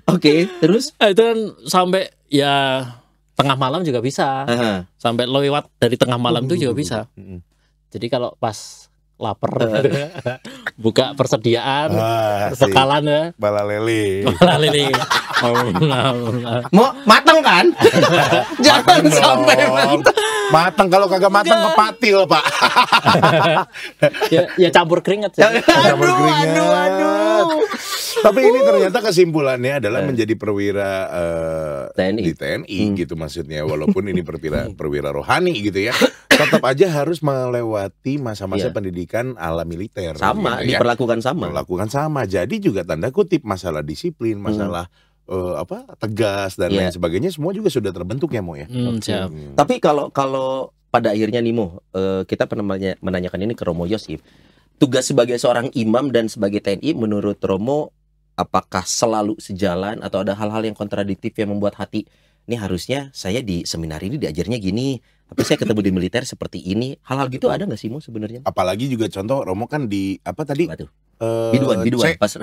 A: Oke, terus
C: Itu kan sampai ya tengah malam juga bisa. Sampai lewat dari tengah malam itu juga bisa. Jadi kalau pas lapar, buka persediaan,
B: Asik.
C: bekalan ya,
B: Bala lele.
C: malah ini.
A: Mau matang kan? Jangan
B: Matang
A: sampai
B: dong. Matang, kalau kagak matang kepatil, Pak.
C: ya campur keringat sih.
A: aduh.
B: Tapi ini ternyata kesimpulannya adalah menjadi perwira
A: TNI.
B: di TNI gitu maksudnya. Walaupun ini perwira rohani gitu ya, tetap aja harus melewati masa-masa
A: Iya.
B: pendidikan ala militer.
A: Sama,
B: gitu ya.
A: diperlakukan sama.
B: Melakukan sama. Jadi juga tanda kutip masalah disiplin, masalah tegas dan
A: Iya.
B: lain sebagainya semua juga sudah terbentuk ya, Mo ya.
C: Siap.
A: Tapi kalau pada akhirnya nih Mo, kita pernah menanyakan ini ke Romo Yosif. Tugas sebagai seorang imam dan sebagai TNI menurut Romo apakah selalu sejalan atau ada hal-hal yang kontradiktif yang membuat hati ini harusnya saya di seminar ini diajarnya gini, tapi saya ketemu di militer seperti ini. Hal-hal gitu ada nggak sih Mo sebenarnya?
B: Apalagi juga contoh Romo kan di apa tadi?
A: Apa tuh? Biduan pas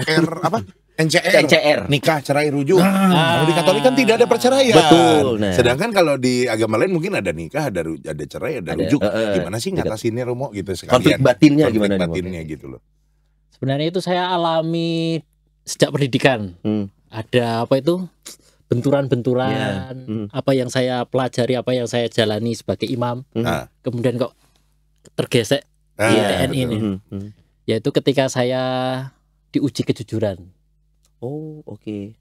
B: NCR. Nikah cerai rujuk. Kalau di Katolik kan tidak ada perceraian.
A: Betul. Nah.
B: Sedangkan kalau di agama lain mungkin ada nikah, ada cerai, ada rujuk. Gimana sih
A: Tidak.
B: ngatasinnya Romo gitu sekalian?
A: Konflik batinnya
B: Konflik
A: gimana nih, Mo?
B: batinnya gitu loh.
C: Sebenarnya itu saya alami sejak pendidikan. Ada apa itu? Benturan-benturan, apa yang saya pelajari, apa yang saya jalani sebagai imam, kemudian kok tergesek di TNI ini. Yaitu ketika saya diuji kejujuran.
A: Oh, oke.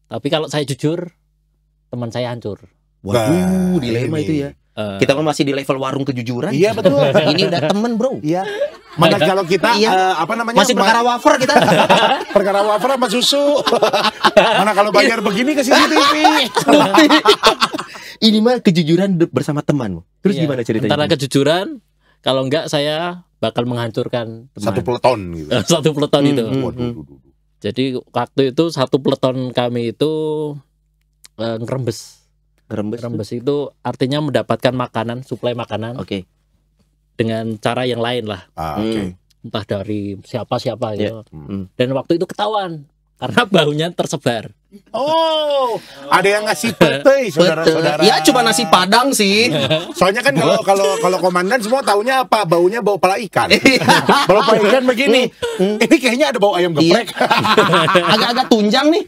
C: Tapi kalau saya jujur, teman saya hancur.
A: Waduh, dilema
B: ini.
A: itu ya. Kita kan masih di level warung kejujuran.
B: Iya betul.
A: Ini udah temen bro.
B: Iya. Mana kalau kita apa namanya?
A: Masih perkara wafer kita.
B: perkara wafer sama susu. Mana kalau bayar begini ke CCTV.
A: Ini mah kejujuran bersama teman. Terus
C: Iya.
A: gimana ceritanya?
C: Antara kejujuran, kalau enggak saya bakal menghancurkan teman.
B: Satu peleton gitu.
C: Satu peleton itu.
B: Waduh.
C: Jadi waktu itu satu peleton kami itu ngerembes. Ngerembes itu artinya mendapatkan makanan, suplai makanan
A: Oke.
C: dengan cara yang lain lah.
B: Oke.
C: Entah dari siapa-siapa gitu.
A: Hmm.
C: Dan waktu itu ketahuan karena baunya tersebar.
B: Oh, ada yang ngasih pete, saudara-saudara.
A: Ya cuma nasi padang sih.
B: Soalnya kan kalau komandan semua taunya apa? Baunya bau pala ikan. Bau pala ikan begini. Ini kayaknya ada bau ayam geprek.
A: Agak-agak tunjang nih.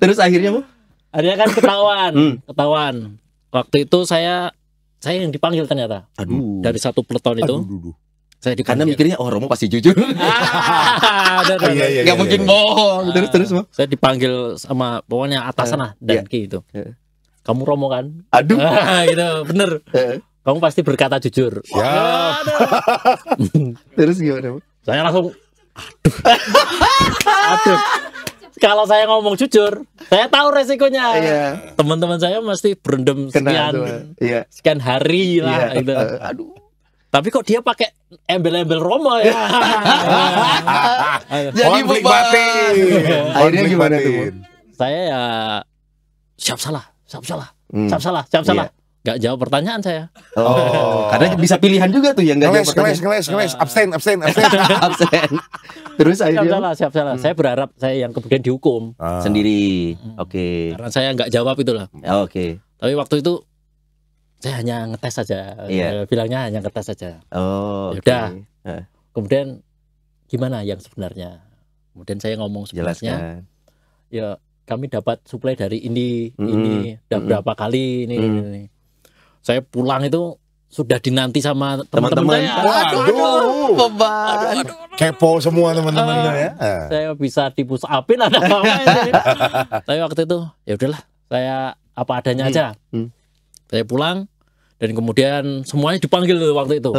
A: Terus akhirnya Bu?
C: Akhirnya kan ketahuan. Waktu itu saya yang dipanggil ternyata.
A: Aduh.
C: Dari satu peleton itu. Saya
A: Karena
C: dipanggil.
A: mikirnya Romo pasti jujur.
B: Iya.
A: Gak mungkin bohong. Terus Bu.
C: Saya dipanggil sama pokoknya atasan lah dan gitu. Kamu Romo kan?
A: Aduh.
C: Gitu, bener. Kamu pasti berkata jujur.
B: Ya.
A: Terus gimana Bu?
C: Saya langsung aduh. Kalau saya ngomong jujur, saya tahu resikonya.
A: Iya.
C: Teman-teman saya mesti berendam sekian hari lah gitu.
A: Aduh.
C: Tapi kok dia pakai embel-embel Romo ya?
A: Jadi
B: Konflik
A: beban.
B: batin.
A: Akhirnya
B: Konflik
A: gimana tuh,
B: batin.
C: Saya ya siap salah.
A: Iya.
C: Gak jawab pertanyaan saya.
A: Oh, karena bisa pilihan juga tuh yang nggak jawab
B: Ngeles. Absen.
A: absen. Terus akhirnya
C: Siap salah. Saya berharap saya yang kemudian dihukum
A: sendiri. Oke.
C: karena saya nggak jawab itulah.
A: Oke.
C: Tapi waktu itu saya hanya ngetes saja.
A: Iya.
C: Bilangnya hanya ngetes saja.
A: Oh.
C: Yaudah.
A: Oke.
C: Kemudian gimana yang sebenarnya? Kemudian saya ngomong sebenarnya.
A: Jelaskan.
C: Ya kami dapat suplai dari ini, udah
A: Mm-mm.
C: berapa kali ini. Saya pulang itu sudah dinanti sama teman-teman saya.
B: Waduh.
A: Beban.
B: Kepo semua teman-teman ya.
C: Saya bisa dipush upin ada apa ini. Tapi waktu itu ya udahlah, saya apa adanya aja. Saya pulang dan kemudian semuanya dipanggil waktu itu.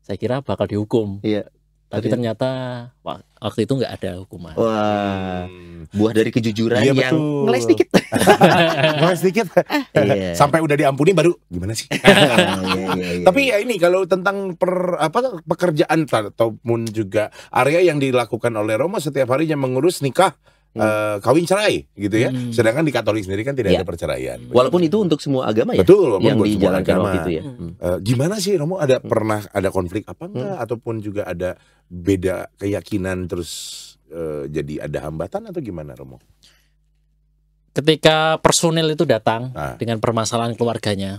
C: Saya kira bakal dihukum.
A: Iya.
C: Tapi ternyata waktu itu nggak ada hukuman.
A: Wah, buah dari kejujuran
B: Iya,
A: yang
B: betul.
A: ngeles dikit.
B: Ngeles dikit.
A: Iya.
B: Sampai udah diampuni baru gimana sih?
A: Iya.
B: Tapi ya ini kalau tentang pekerjaan ataupun juga area yang dilakukan oleh Romo setiap harinya mengurus nikah, kawin cerai gitu ya. Sedangkan di Katolik sendiri kan tidak
A: Ya.
B: ada perceraian.
A: Walaupun itu untuk semua agama ya.
B: Betul, walaupun
A: yang
B: buat semua
A: dijalankan
B: agama.
A: waktu itu ya.
B: Gimana sih Romo, pernah ada konflik apa enggak ataupun juga ada beda keyakinan terus jadi ada hambatan atau gimana Romo?
C: Ketika personil itu datang
B: Ah.
C: dengan permasalahan keluarganya,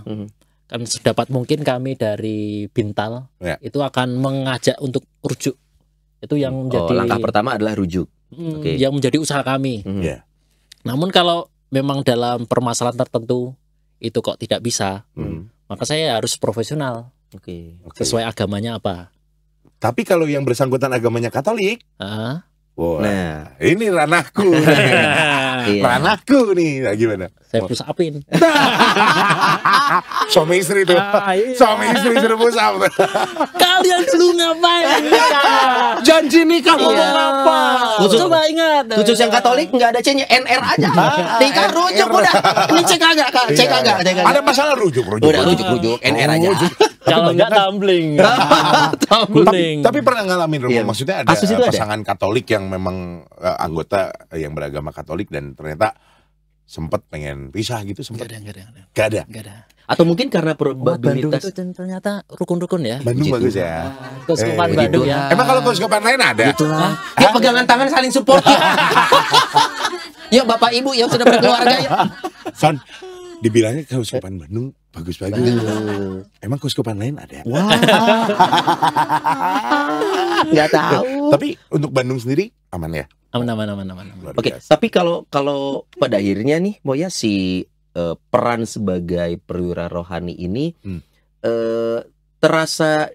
C: kan sedapat mungkin kami dari Bintal
B: Ya.
C: itu akan mengajak untuk rujuk. Itu yang menjadi
A: langkah pertama adalah rujuk. Oke.
C: yang menjadi usaha kami.
B: Ya.
C: Namun kalau memang dalam permasalahan tertentu itu kok tidak bisa, maka saya harus profesional
A: Oke.
C: sesuai agamanya apa.
B: Tapi kalau yang bersangkutan agamanya Katolik,
C: Ah.
B: wah,
A: Nah,
B: ini ranahku.
A: iya.
B: Ranahku nih. Nah, gimana?
C: Saya push upin.
B: Suami istri tuh.
C: Iya.
B: Suami istri suruh push up.
C: Kalian dulu ngapain?
B: Janji nikah ngomong
C: Iya.
B: apa?
C: Coba ingat.
A: Khusus yang Katolik nggak ada C-nya, NR aja. Tinggal rujuk udah. Ini cek agak, Kak. Cek
B: Iya.
A: agak, cek agak.
B: Ada masalah rujuk.
A: Udah rujuk, NR aja.
C: Kalau enggak tumbling. Tumbling.
B: Tapi pernah ngalamin Romo,
A: Iya.
B: maksudnya ada
A: Kasus itu ada?
B: pasangan Katolik yang memang anggota yang beragama Katolik dan ternyata sempat pengen pisah gitu, sempat
C: Enggak
B: gak ada.
C: ada.
A: Atau mungkin karena
C: Bandung
A: probabilitas
C: itu ternyata rukun-rukun ya.
B: Bandung
A: Puji
B: bagus
A: Tuhan.
B: ya.
C: Kesukaan
B: Eh,
C: Bandung
A: gitu.
C: ya.
B: Emang kalau kesukaan lain ada?
A: Ya pegangan tangan saling support. Yuk Bapak Ibu yang sudah berkeluarga yuk.
B: Son, dibilangnya keuskupan Bandung bagus-bagus. Emang keuskupan lain ada?
A: Nggak tahu.
B: Tapi untuk Bandung sendiri aman ya?
C: Aman.
B: Luar
A: Oke,
B: biasa.
A: tapi kalau pada akhirnya nih, Moya si peran sebagai perwira rohani ini terasa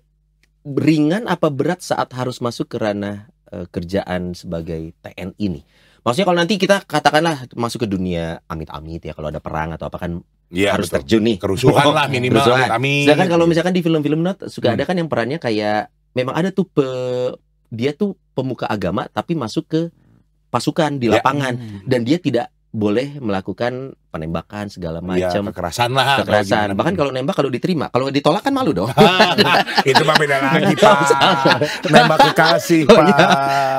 A: ringan apa berat saat harus masuk ke ranah kerjaan sebagai TNI nih? Maksudnya kalau nanti kita katakanlah masuk ke dunia amit-amit ya, kalau ada perang atau apa kan
B: Iya,
A: harus
B: betul.
A: terjun nih.
B: Kerusuhan lah minimal.
A: Kerusuhan.
B: Amin.
A: Sedangkan kalau misalkan di film-film not suka ada kan yang perannya kayak memang ada tuh dia tuh pemuka agama tapi masuk ke pasukan di
B: Ya.
A: lapangan dan dia tidak boleh melakukan penembakan segala
B: Ya,
A: macam
B: kekerasan lah.
A: kekerasan. Bahkan kalau nembak kalau diterima, kalau ditolak kan malu dong.
B: itu mah beda lagi, Pak. Nembak kekasih,
A: Oh,
B: Pak.
A: iya.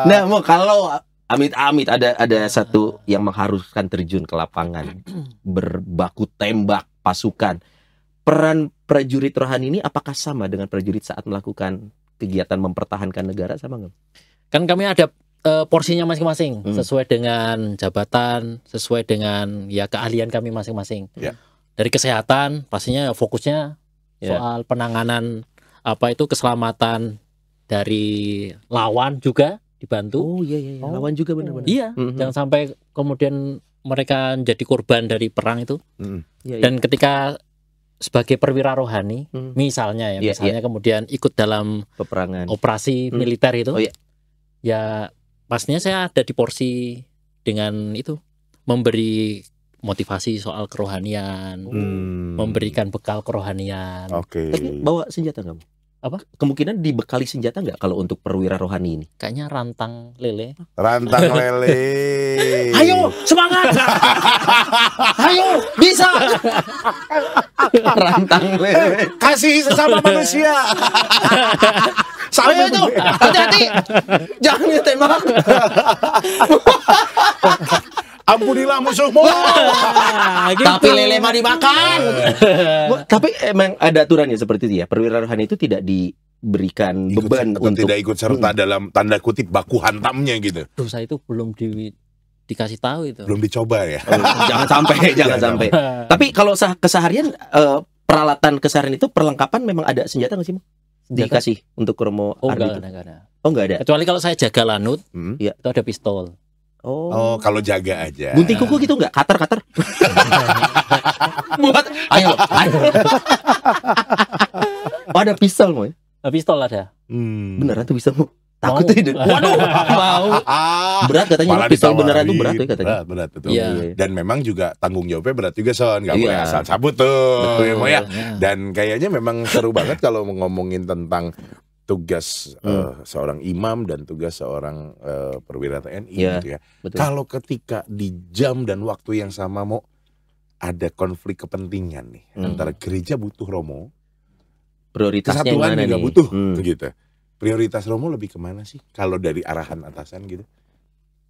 A: Nah, mau kalau amit-amit ada satu yang mengharuskan terjun ke lapangan, berbaku tembak pasukan. Peran prajurit rohani ini apakah sama dengan prajurit saat melakukan kegiatan mempertahankan negara, sama nggak?
C: Kan kami ada porsinya masing-masing
A: Hmm.
C: sesuai dengan jabatan, sesuai dengan ya keahlian kami masing-masing.
B: Ya.
C: Dari kesehatan pastinya fokusnya
A: Ya.
C: soal penanganan apa itu keselamatan dari lawan juga dibantu.
A: Oh iya. Lawan juga benar-benar.
C: Iya,
A: Mhm.
C: jangan sampai kemudian mereka jadi korban dari perang itu.
A: Iya, iya.
C: Dan ketika sebagai perwira rohani,
A: Hmm.
C: misalnya
A: Iya,
C: kemudian ikut dalam
A: Peperangan.
C: operasi militer itu,
A: Oh, iya.
C: ya pastinya saya ada di porsi dengan itu memberi motivasi soal kerohanian, memberikan bekal kerohanian.
B: Oke.
A: Tapi bawa senjata kamu?
C: Apa?
A: Kemungkinan dibekali senjata nggak kalau untuk perwira rohani ini?
C: Kayaknya rantang lele.
B: Rantang lele.
C: Ayo semangat,
A: Ayo, bisa. Rantang lele.
B: kasih sesama manusia.
A: Ayo itu, hati-hati. Jangan ditembak.
B: Ampunilah musuhmu.
C: Gitu.
A: Tapi lele mah dimakan. Tapi emang ada aturannya seperti itu ya. Perwira rohani itu tidak diberikan beban untuk
B: tidak ikut serta dalam tanda kutip baku hantamnya gitu.
C: Dosa itu belum dikasih tahu itu.
B: Belum dicoba ya.
A: jangan sampai, jangan sampai. Tapi kalau keseharian peralatan keseharian itu perlengkapan memang ada senjata nggak sih, Mo? Dikasih untuk Romo
C: Oh
A: Ardi
C: enggak,
A: itu?
C: enggak ada.
A: Oh nggak ada.
C: Kecuali kalau saya jaga lanut,
A: Iya.
C: itu ada pistol.
B: Oh, kalau jaga aja.
A: Gunting kuku gitu nggak? Cutter. Buat, ayo. Oh, ada pistol, Mo.
C: Pistol ada.
A: Beneran tuh pistol, Mo? Takut
C: Mau.
A: tidak? Waduh, mau. Berat katanya,
B: Malah
A: pistol beneran tuh
B: ditawarin.
A: berat tuh katanya.
B: Berat betul.
C: Iya.
B: Dan memang juga tanggung jawabnya berat juga, Son. Gak
A: Iya.
B: boleh asal cabut tuh.
A: Betul.
B: Ya, Mo, ya.
C: Ya.
B: Dan kayaknya memang seru banget kalau ngomongin tentang tugas seorang imam dan tugas seorang perwira TNI
A: Iya,
B: gitu ya.
A: betul.
B: Kalau ketika di jam dan waktu yang sama mau ada konflik kepentingan nih antara gereja butuh Romo,
A: Prioritasnya yang
B: kesatuan
A: mana
B: juga
A: nih?
B: butuh gitu. Prioritas Romo lebih kemana sih kalau dari arahan atasan gitu?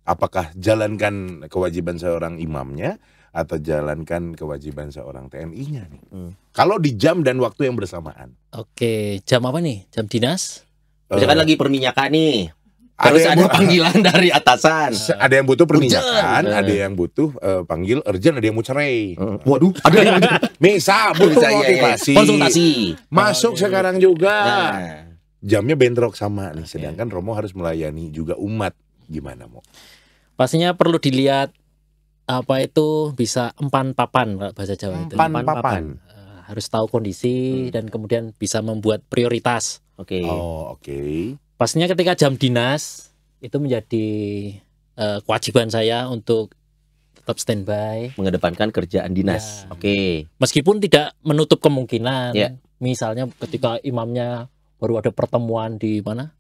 B: Apakah jalankan kewajiban seorang imamnya atau jalankan kewajiban seorang TNI-nya nih? Kalau di jam dan waktu yang bersamaan.
C: Oke, jam apa nih? Jam dinas?
A: Misalkan lagi perminyakan nih. Terus
B: yang
A: ada
B: bu-
A: panggilan dari atasan.
B: ada yang butuh perminyakan,
C: Urgent.
B: ada yang butuh panggil urgent, ada yang mau cerai.
A: Waduh, ada yang
B: Misal butuh
A: Bisa, iya, iya.
B: motivasi.
A: Konsultasi.
B: Masuk sekarang juga.
A: Nah,
B: Jamnya bentrok sama nih, sedangkan Romo harus melayani juga umat. Gimana mau?
C: Pastinya perlu dilihat apa itu bisa empan papan kalau bahasa Jawa itu.
B: Empan papan.
C: Harus tahu kondisi dan kemudian bisa membuat prioritas.
A: oke.
B: Oh, oke.
C: Pastinya ketika jam dinas itu menjadi kewajiban saya untuk tetap standby.
A: Mengedepankan kerjaan dinas.
C: Ya.
A: Oke.
C: Meskipun tidak menutup kemungkinan.
A: Ya.
C: Misalnya ketika imamnya baru ada pertemuan di mana?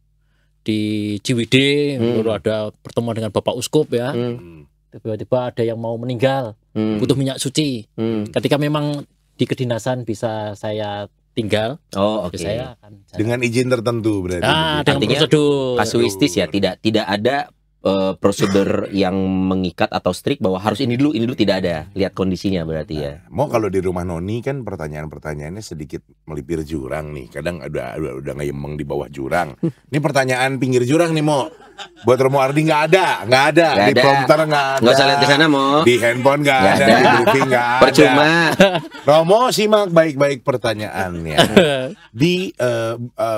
C: Di Ciwidey, baru ada pertemuan dengan Bapak Uskup ya.
A: Hmm.
C: Tiba-tiba ada yang mau meninggal,
A: Hmm.
C: butuh minyak suci.
A: Hmm.
C: Ketika memang di kedinasan bisa saya tinggal,
A: Oh,
C: ya
A: oke.
C: saya akan jalan.
B: Dengan izin tertentu berarti.
C: Nah, dengan
A: Artinya
C: prosedur.
A: Kasuistis ya, tidak ada prosedur yang mengikat atau strict bahwa harus ini dulu tidak ada. Lihat kondisinya berarti ya.
B: Mau kalau di rumah Noni kan pertanyaan-pertanyaannya sedikit melipir jurang nih. Kadang udah ngeyemeng di bawah jurang. Ini pertanyaan pinggir jurang nih, Mo. Buat Romo Ardi nggak ada.
A: Nggak
B: Di
A: ada.
B: prompter nggak ada.
A: Nggak usah lihat ke sana, Mo.
B: Di handphone nggak
A: Nggak
B: ada.
A: ada.
B: Di briefing nggak ada.
A: Percuma.
B: Romo simak baik-baik pertanyaannya. Di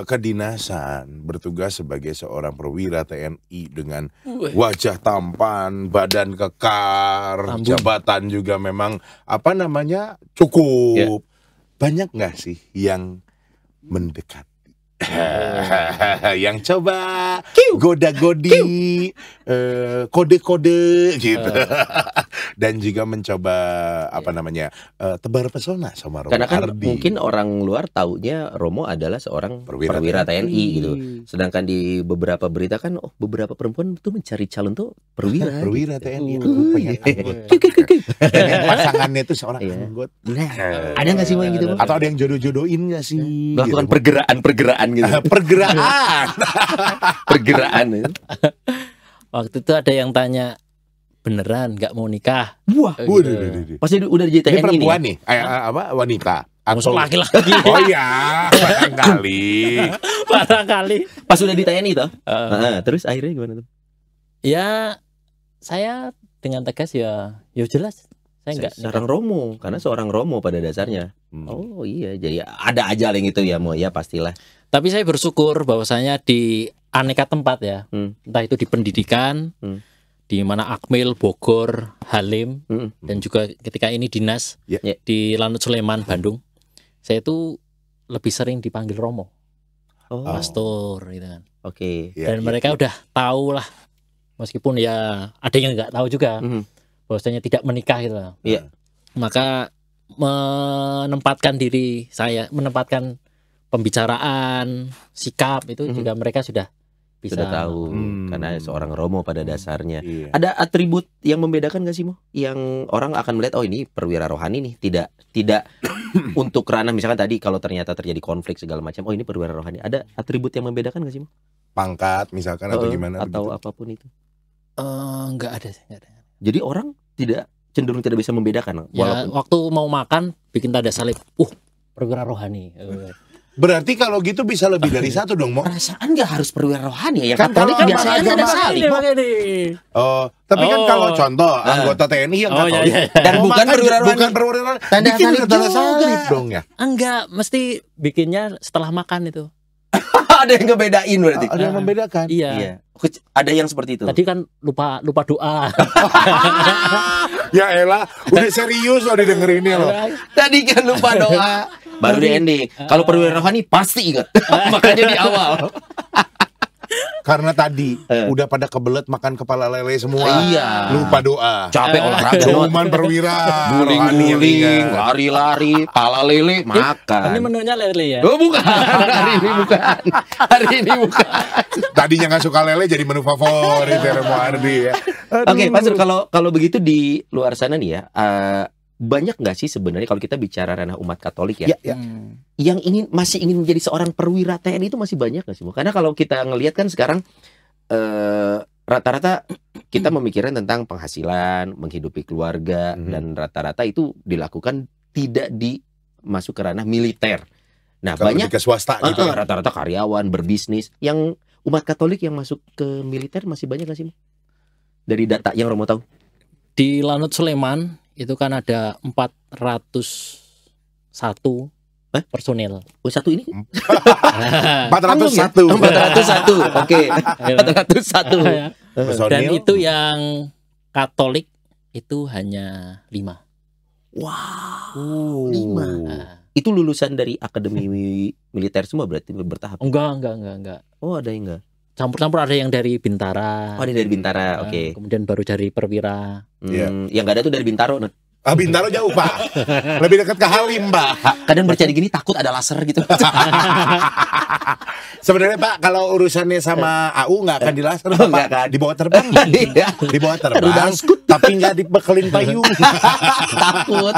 B: kedinasan bertugas sebagai seorang perwira TNI dengan wajah tampan, badan kekar,
C: Lambung.
B: jabatan juga memang apa namanya cukup. Banyak nggak sih yang mendekat? Yang coba goda-godi, kode-kode gitu, dan juga mencoba apa namanya tebar pesona sama Romo
A: Karena kan
B: Ardi.
A: mungkin orang luar taunya Romo adalah seorang
B: Perwira
A: perwira
B: TNI.
A: TNI gitu. Sedangkan di beberapa berita kan beberapa perempuan tuh mencari calon tuh perwira.
B: Perwira TNI
C: gitu.
B: aku pengen anggota. Pengen pasangannya itu seorang
A: Iya.
B: anggota.
A: Nah, ada nggak sih Mo, yang gitu? Mo?
B: Atau ada yang jodoh-jodohin nggak sih?
A: Melakukan
B: Gitu.
A: pergerakan gitu.
B: Pergerakan.
A: Pergerakan.
C: Waktu itu ada yang tanya, beneran nggak mau nikah?
A: Wah,
C: Eh,
B: Waduh,
C: gitu.
B: waduh, waduh.
A: pasti udah jadi
B: Ini
A: TNI nih.
B: perempuan nih, apa wanita?
C: Masuk laki-laki.
B: Oh iya, barangkali.
C: Barangkali.
A: Pas udah di TNI toh.
C: Eh,
A: Terus akhirnya gimana tuh?
C: ya saya dengan tegas ya jelas saya nggak nikah.
A: Seorang Romo, karena seorang Romo pada dasarnya. Oh iya, jadi ada aja yang itu ya Mo, ya pastilah.
C: Tapi saya bersyukur bahwasanya di aneka tempat ya, entah itu di pendidikan, di mana Akmil, Bogor, Halim, dan juga ketika ini dinas
B: Ya.
C: di Lanut Suleman, Bandung, saya itu lebih sering dipanggil Romo,
A: Oh,
C: pastor, gitu kan.
A: oke.
B: Ya,
C: Dan
B: ya,
C: mereka udah tahu lah, meskipun ya ada yang nggak tahu juga, bahwasanya tidak menikah gitu lah.
A: Iya.
C: Maka menempatkan diri saya, menempatkan pembicaraan, sikap itu juga mereka sudah bisa
A: Sudah tahu karena seorang Romo pada dasarnya.
B: Iya.
A: Ada atribut yang membedakan nggak sih Mo? Yang orang akan melihat oh ini perwira rohani nih, tidak untuk ranah misalkan tadi kalau ternyata terjadi konflik segala macam, oh ini perwira rohani. Ada atribut yang membedakan nggak sih Mo?
B: Pangkat misalkan atau gimana?
A: Atau
B: begitu?
A: apapun itu.
C: nggak ada.
A: Jadi orang cenderung tidak bisa membedakan
C: Ya,
A: walaupun
C: waktu mau makan bikin tanda salib. Perwira rohani.
B: Berarti kalau gitu bisa lebih dari satu dong, Mo.
A: perasaan nggak harus perwira rohani ya. Yang
B: Kan
A: Katolik
B: kalau
A: biasanya
B: agama
A: ada salib. Mo.
B: Oh, tapi kan
C: Oh.
B: kalau contoh anggota TNI yang
C: Oh,
B: Katolik
C: iya, iya.
A: Dan
B: mau
A: bukan
B: makan,
A: perwira rohani.
B: bukan perwira rohani.
A: Tanda
B: Bikin
A: salib
B: tanda
A: juga.
B: salib dong ya.
C: Enggak, mesti bikinnya setelah makan itu.
A: Ada yang ngebedain berarti.
B: Ada yang membedakan.
C: Iya.
A: Iya. Ada yang seperti itu.
C: Tadi kan lupa doa.
B: Ya elah, udah serius loh didengerinnya loh.
A: Tadi kan lupa doa. Baru di ending. Kalau perwira rohani pasti ingat. Makanya di awal.
B: Karena tadi udah pada kebelet makan kepala lele semua.
A: Iya.
B: Lupa doa.
A: Capek olahraga.
B: Cuman perwira rohani yang
A: Guling-guling,
B: ingat.
A: lari-lari, pala lele,
C: Ini
A: makan.
C: menunya lele ya.
A: Oh bukan, hari ini bukan. Hari ini bukan.
B: Tadinya nggak suka lele jadi menu favorit ya Romo Ardi ya.
A: Oke, Pak Sur, kalau begitu di luar sana nih ya, banyak nggak sih sebenarnya kalau kita bicara ranah umat Katolik ya,
B: Ya.
A: yang masih ingin menjadi seorang perwira TNI itu masih banyak nggak sih? Mo? Karena kalau kita ngelihat kan sekarang rata-rata kita memikirkan tentang penghasilan, menghidupi keluarga, dan rata-rata itu dilakukan tidak masuk ke ranah militer. Nah,
B: Kalau
A: banyak
B: lebih ke swasta gitu. Ya.
A: rata-rata karyawan berbisnis yang umat Katolik yang masuk ke militer masih banyak nggak sih? Dari data yang Romo tahu?
C: Di Lanut Sulaiman itu kan ada 401 personil.
A: Oh, satu ini?
B: 401.
A: 401. Oke. 401.
C: Dan itu yang Katolik itu hanya 5.
A: Wow. 5. Nah, itu lulusan dari akademi militer semua berarti bertahap?
C: Enggak.
A: Oh, ada yang enggak?
C: Campur-campur, ada yang dari Bintara.
A: Oh, ada dari Bintara. Oke.
C: Kemudian baru dari Perwira.
B: Iya.
A: Yang enggak ada tuh dari Bintaro.
B: Bintaro jauh, Pak. Lebih dekat ke Halim, Pak.
A: Kadang bercanda gini takut ada laser gitu.
B: Sebenarnya Pak, kalau urusannya sama AU nggak akan dilaser,
A: Nggak
B: Pak.
A: kan?
B: Dibawa terbang, dibawa terbang, tapi nggak dibekelin payung.
A: Takut.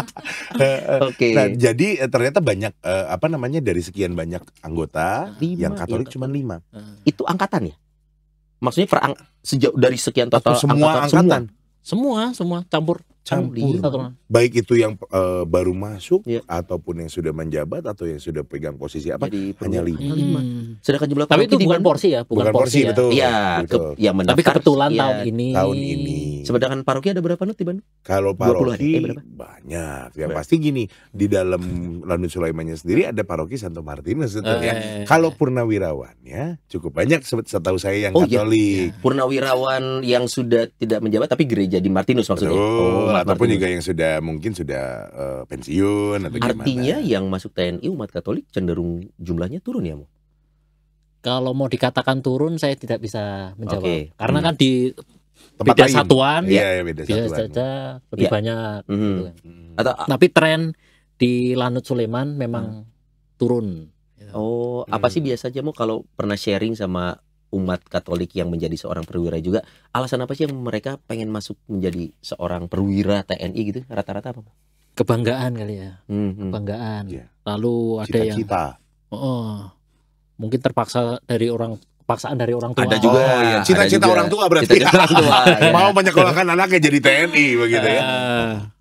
A: Oke.
B: Nah, jadi ternyata banyak apa namanya, dari sekian banyak anggota
A: 5,
B: yang Katolik cuma 5.
A: Itu angkatan ya? Maksudnya sejauh dari sekian total
B: Atau semua angkatan.
C: Semua campur.
B: Campur. Baik itu yang baru masuk,
A: Iya.
B: ataupun yang sudah menjabat, atau yang sudah pegang posisi apa,
A: Jadi
B: hanya 5.
A: Sedangkan jumlah
C: Tapi itu
A: paroki di
C: bukan
A: Bandung-
C: porsi ya,
B: Bukan porsi,
C: ya.
B: betul.
A: Iya,
B: betul.
A: yang
C: Tapi
A: mendaftar.
C: kebetulan
A: Iya.
C: tahun ini.
B: Tahun ini.
A: Sedangkan paroki ada berapa Nut di Bandung?
B: Kalau
A: 20-an,
B: paroki
A: berapa?
B: banyak. Yang
A: Berapa?
B: pasti gini, di dalam Lanut Sulaimannya sendiri ada paroki Santo Martinus itu ya. Kalau purnawirawannya cukup banyak setahu saya yang
A: Oh, iya.
B: Katolik.
A: Purnawirawan yang sudah tidak menjabat tapi gereja di Martinus maksudnya.
B: Betul,
A: Umat
B: ataupun
A: Martinus.
B: juga yang mungkin sudah pensiun atau gimana.
A: Artinya yang masuk TNI umat Katolik cenderung jumlahnya turun ya, Mo?
C: Kalau mau dikatakan turun, saya tidak bisa menjawab.
A: Oke.
C: Karena kan di
B: Tempat
C: beda
B: lain.
C: satuan,
B: Iya, beda
C: bisa
B: satuan.
C: saja lebih
A: Iya.
C: banyak.
A: Mhm.
C: gitu kan.
A: Atau
C: Tapi tren di Lanut Sulaiman memang turun.
A: apa sih biasanya Mo kalau pernah sharing sama umat Katolik yang menjadi seorang perwira juga, alasan apa sih yang mereka pengen masuk menjadi seorang perwira TNI gitu? Rata-rata apa? Mo?
C: Kebanggaan kali ya,
A: Mhm.
C: kebanggaan.
B: Iya.
C: Lalu ada yang
B: Cita-cita.
C: mungkin terpaksa dari paksaan dari orang tua.
A: Ada juga.
B: Oh, iya. Cita-cita
A: Ada juga.
B: orang tua berarti.
A: Cita-cita orang tua, ya.
B: Mau menyekolahkan anaknya jadi TNI begitu ya.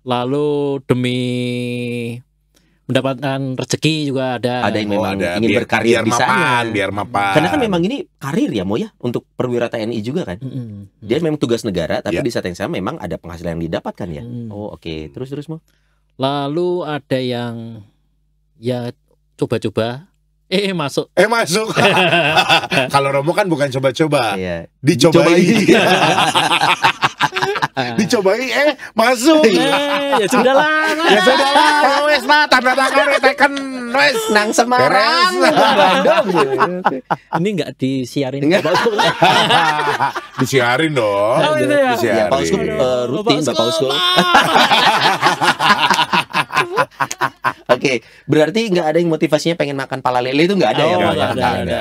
C: Lalu demi mendapatkan rezeki juga ada.
A: Ada yang memang
B: ada.
A: ingin berkarir
B: biar
A: di sana.
B: mapan, biar mapan.
A: Karena kan memang ini karir ya Mo ya untuk perwira TNI juga kan.
C: Mm-mm.
A: Dia memang tugas negara tapi
B: Iya.
A: di saat yang sama memang ada penghasilan yang didapatkan ya.
C: Mm.
A: Oh, oke. Terus Mo.
C: Lalu ada yang ya coba-coba masuk.
B: Masuk. Kalau Romo kan bukan coba-coba,
A: Iya.
B: dicobai. Dicobai masuk.
C: Ya sudahlah.
B: Ya sudahlah, wes Pak, tanda tangan teken wes
A: Nang Semarang,
B: Beres.
A: Bandung.
C: Ini nggak disiarin.
A: Enggak.
B: disiarin dong.
C: Oh, itu ya?
A: Ya, Pak Uskup
B: Disiarin.
A: rutin Bapak Uskup. Oke, berarti nggak ada yang motivasinya pengen makan pala lele itu nggak ada ya?
C: Oh,
A: Mo?
C: nggak
B: nggak
C: ada.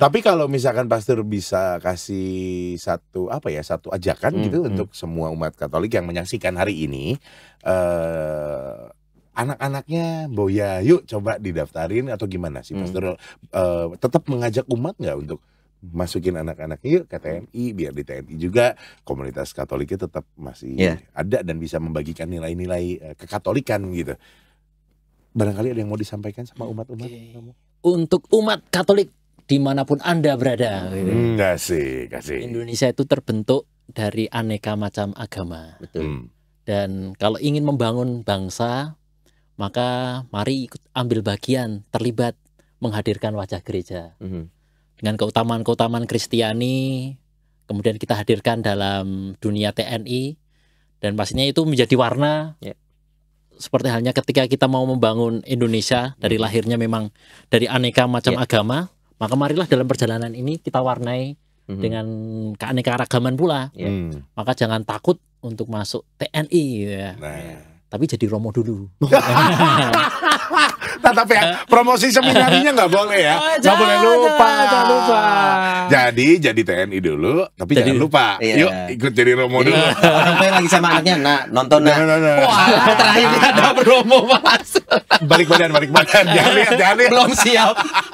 B: Tapi kalau misalkan pastor bisa kasih satu ajakan gitu untuk semua umat Katolik yang menyaksikan hari ini, anak-anaknya Boya, yuk coba didaftarin atau gimana sih pastor? Tetap mengajak umat nggak untuk masukin anak-anaknya yuk ke TNI, biar di TNI juga komunitas Katoliknya tetap masih ada dan bisa membagikan nilai-nilai kekatolikan gitu. Barangkali ada yang mau disampaikan sama umat-umat?
C: Untuk umat Katolik dimanapun Anda berada.
B: Kasih.
C: Indonesia itu terbentuk dari aneka macam agama.
A: Betul.
C: Dan kalau ingin membangun bangsa, maka mari ikut ambil bagian, terlibat, menghadirkan wajah gereja. Dengan keutamaan-keutamaan Kristiani, kemudian kita hadirkan dalam dunia TNI, dan pastinya itu menjadi warna. Seperti halnya ketika kita mau membangun Indonesia, dari lahirnya memang dari aneka macam agama, maka marilah dalam perjalanan ini kita warnai dengan keanekaragaman pula. Maka jangan takut untuk masuk TNI gitu ya. Tapi jadi Romo dulu.
B: Nah, tapi promosi seminarnya nggak boleh ya. Nggak boleh lupa.
C: Jangan lupa.
B: Jadi TNI dulu, tapi jangan lupa.
A: Iya.
B: Yuk ikut jadi Romo dulu.
A: Orang tua yang lagi sama anaknya, nonton
B: Nah.
A: Wah, terakhir ada promo Mas.
B: Balik badan. Jangan lihat.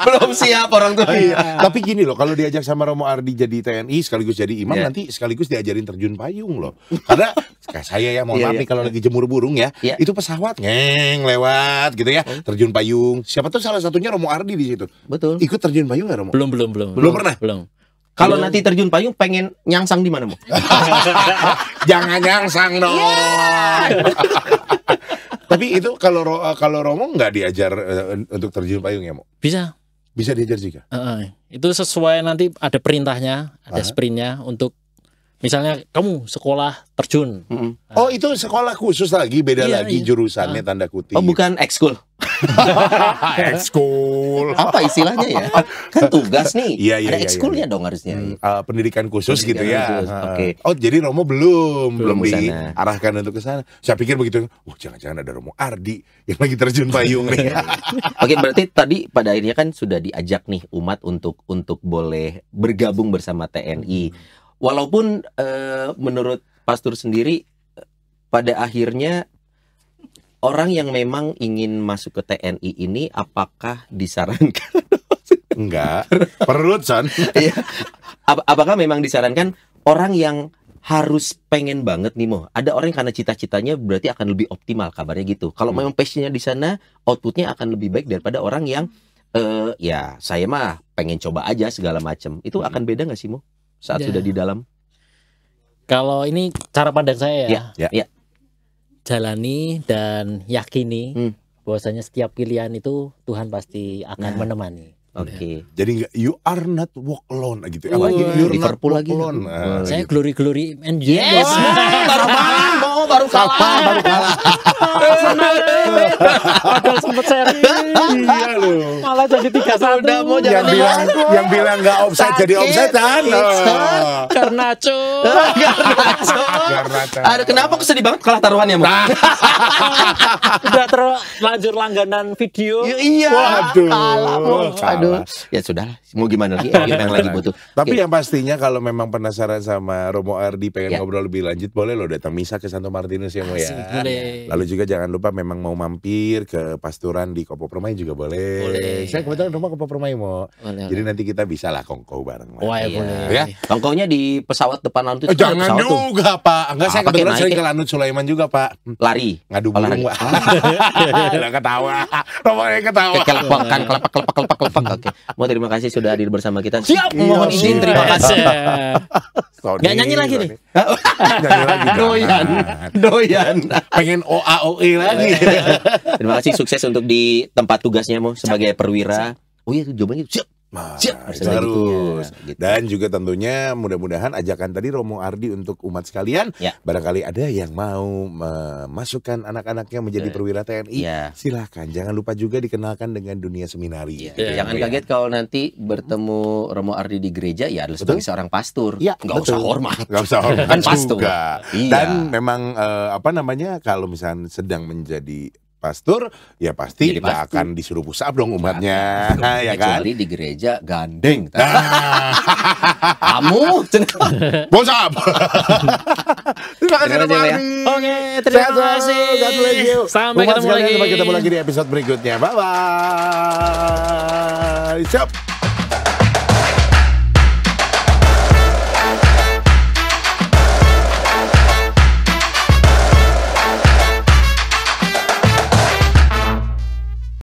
A: Belum siap orang tua.
B: Iya. Tapi gini loh, kalau diajak sama Romo Ardi jadi TNI sekaligus jadi imam, nanti sekaligus diajarin terjun payung loh. Karena kayak saya ya, mohon maaf nih kalau lagi jemur burung ya, itu pesawat lewat gitu ya, terjun payung. Siapa tuh salah satunya Romo Ardi di situ.
A: Betul.
B: Ikut terjun payung nggak Romo?
C: Belum
B: Belum pernah?
C: Belum.
A: Kalau nanti terjun payung pengen nyangsang di mana, Mo?
B: Jangan nyangsang dong. Tapi itu kalau Romo nggak diajar untuk terjun payung ya, Mo?
C: Bisa.
B: Bisa diajar juga.
C: Itu sesuai nanti ada perintahnya, ada sprintnya untuk misalnya kamu sekolah terjun.
B: Oh, itu sekolah khusus lagi, beda
C: Iya,
B: lagi
C: iya.
B: jurusannya tanda kutip.
A: Oh, bukan ekskul.
B: Ekskul.
A: Apa istilahnya ya? Kan tugas nih.
B: Iya, iya,
A: Ada
B: iya,
A: ekskulnya
B: iya.
A: dong harusnya.
B: Pendidikan khusus gitu ya.
A: khusus, oke.
B: Oh, jadi Romo belum
A: Belum ke sana.
B: diarahkan untuk ke sana. Saya pikir begitu. Jangan-jangan ada Romo Ardi yang lagi terjun payung nih.
A: Oke, berarti tadi pada akhirnya kan sudah diajak nih umat untuk boleh bergabung bersama TNI. Walaupun menurut pastor sendiri pada akhirnya orang yang memang ingin masuk ke TNI ini apakah disarankan?
B: Enggak. Perut, Son.
A: Iya. Apakah memang disarankan orang yang harus pengen banget nih, Mo? Ada orang yang karena cita-citanya berarti akan lebih optimal, kabarnya gitu. Kalau memang passionnya di sana, outputnya akan lebih baik daripada orang yang ya saya mah pengen coba aja segala macam. Itu akan beda nggak sih, Mo? Saat
C: Ya.
A: sudah di dalam?
C: Kalau ini cara pandang saya ya,
A: Ya.
C: jalani dan yakini bahwasanya setiap pilihan itu Tuhan pasti akan menemani.
A: Oke.
B: Jadi enggak, you are not walk alone gitu.
C: Wah,
B: You're not
A: Liverpool
B: walk
A: lagi.
B: alone.
C: Saya
B: Gitu.
C: glory and
A: Yes, baru kalah, Mo, baru kalah.
C: Padahal sempet seri.
B: Iya loh.
C: Malah jadi 3-1.
A: Udah, Mo,
B: Yang bilang nggak offside jadi offside kan?
C: Karena
A: Ada kenapa kok sedih banget kalah taruhannya, Mo?
C: udah terlanjur langganan video.
A: Iya.
B: Waduh.
A: Kalah, Mo.
B: Kalah.
A: Aduh. Ya sudah, mau gimana lagi? Yang lagi butuh.
B: Tapi
A: Oke.
B: yang pastinya kalau memang penasaran sama Romo Ardi pengen
A: Ya.
B: ngobrol lebih lanjut, boleh lo datang misa ke Santo Martinus ya, Mo ya.
C: Boleh.
B: Lalu juga jangan lupa memang mau mampir ke pasturan di Kopo Permai juga boleh.
C: Boleh.
B: Saya kebetulan rumah Kopo Permai, Mo.
C: Boleh,
B: Jadi nanti kita bisa lah kongko bareng.
C: Wah,
A: Iya.
C: boleh.
B: Ya.
A: Kongkonya di pesawat depan lalu itu ada
B: Jangan
A: pesawat tuh.
B: juga, Pak. Enggak, saya
A: Ah, pakai
B: kebetulan
A: naik
B: sering
A: ya?
B: ke Lanut Sulaiman juga, Pak.
A: Lari.
B: Ngadu
A: Olahraga.
B: burung, Pak. Udah ketawa. Romonya ketawa.
A: Kelepek kan, kelepak. Oke. Mo, terima kasih sudah hadir bersama kita.
C: Siap.
A: Mohon izin, terima kasih.
B: Sony,
C: Nggak nyanyi lagi nih?
B: Nyanyi lagi.
A: Doyan.
B: jangan.
A: Doyan.
B: Pengen OAOE lagi.
A: Terima kasih, sukses untuk di tempat tugasnya, Mo, sebagai perwira. Oh iya, jawabannya siap.
B: Nah,
A: Siap.
B: itu harus.
A: Gitu.
B: Dan juga tentunya mudah-mudahan ajakan tadi Romo Ardi untuk umat sekalian,
A: Ya.
B: barangkali ada yang mau memasukkan anak-anaknya menjadi perwira TNI,
A: Ya.
B: silahkan. Jangan lupa juga dikenalkan dengan dunia seminari.
A: Iya. Jangan kaget kalau nanti bertemu Romo Ardi di gereja, ya adalah sebagai seorang pastor.
B: Ya,
A: Nggak
B: betul.
A: usah hormat.
B: Nggak usah hormat
A: Kan pastor.
B: juga.
A: Iya.
B: Dan memang kalau misalnya sedang menjadi pastor, ya pasti
A: Jadi
B: nggak
A: pastor.
B: akan disuruh pusap dong umatnya, ya kan?
A: Kecuali di gereja gandeng.
B: Nah,
A: Kamu
B: pusap. Terima kasih,
A: Terima
B: Romo
A: kasih, ya.
B: Ardi.
C: Oke,
B: Sehat
C: terima
B: selalu.
C: kasih.
B: God bless you.
C: Sampai
B: Umat
C: ketemu
B: sekalian,
C: lagi.
B: Sampai ketemu lagi di episode berikutnya. Bye bye. Siap.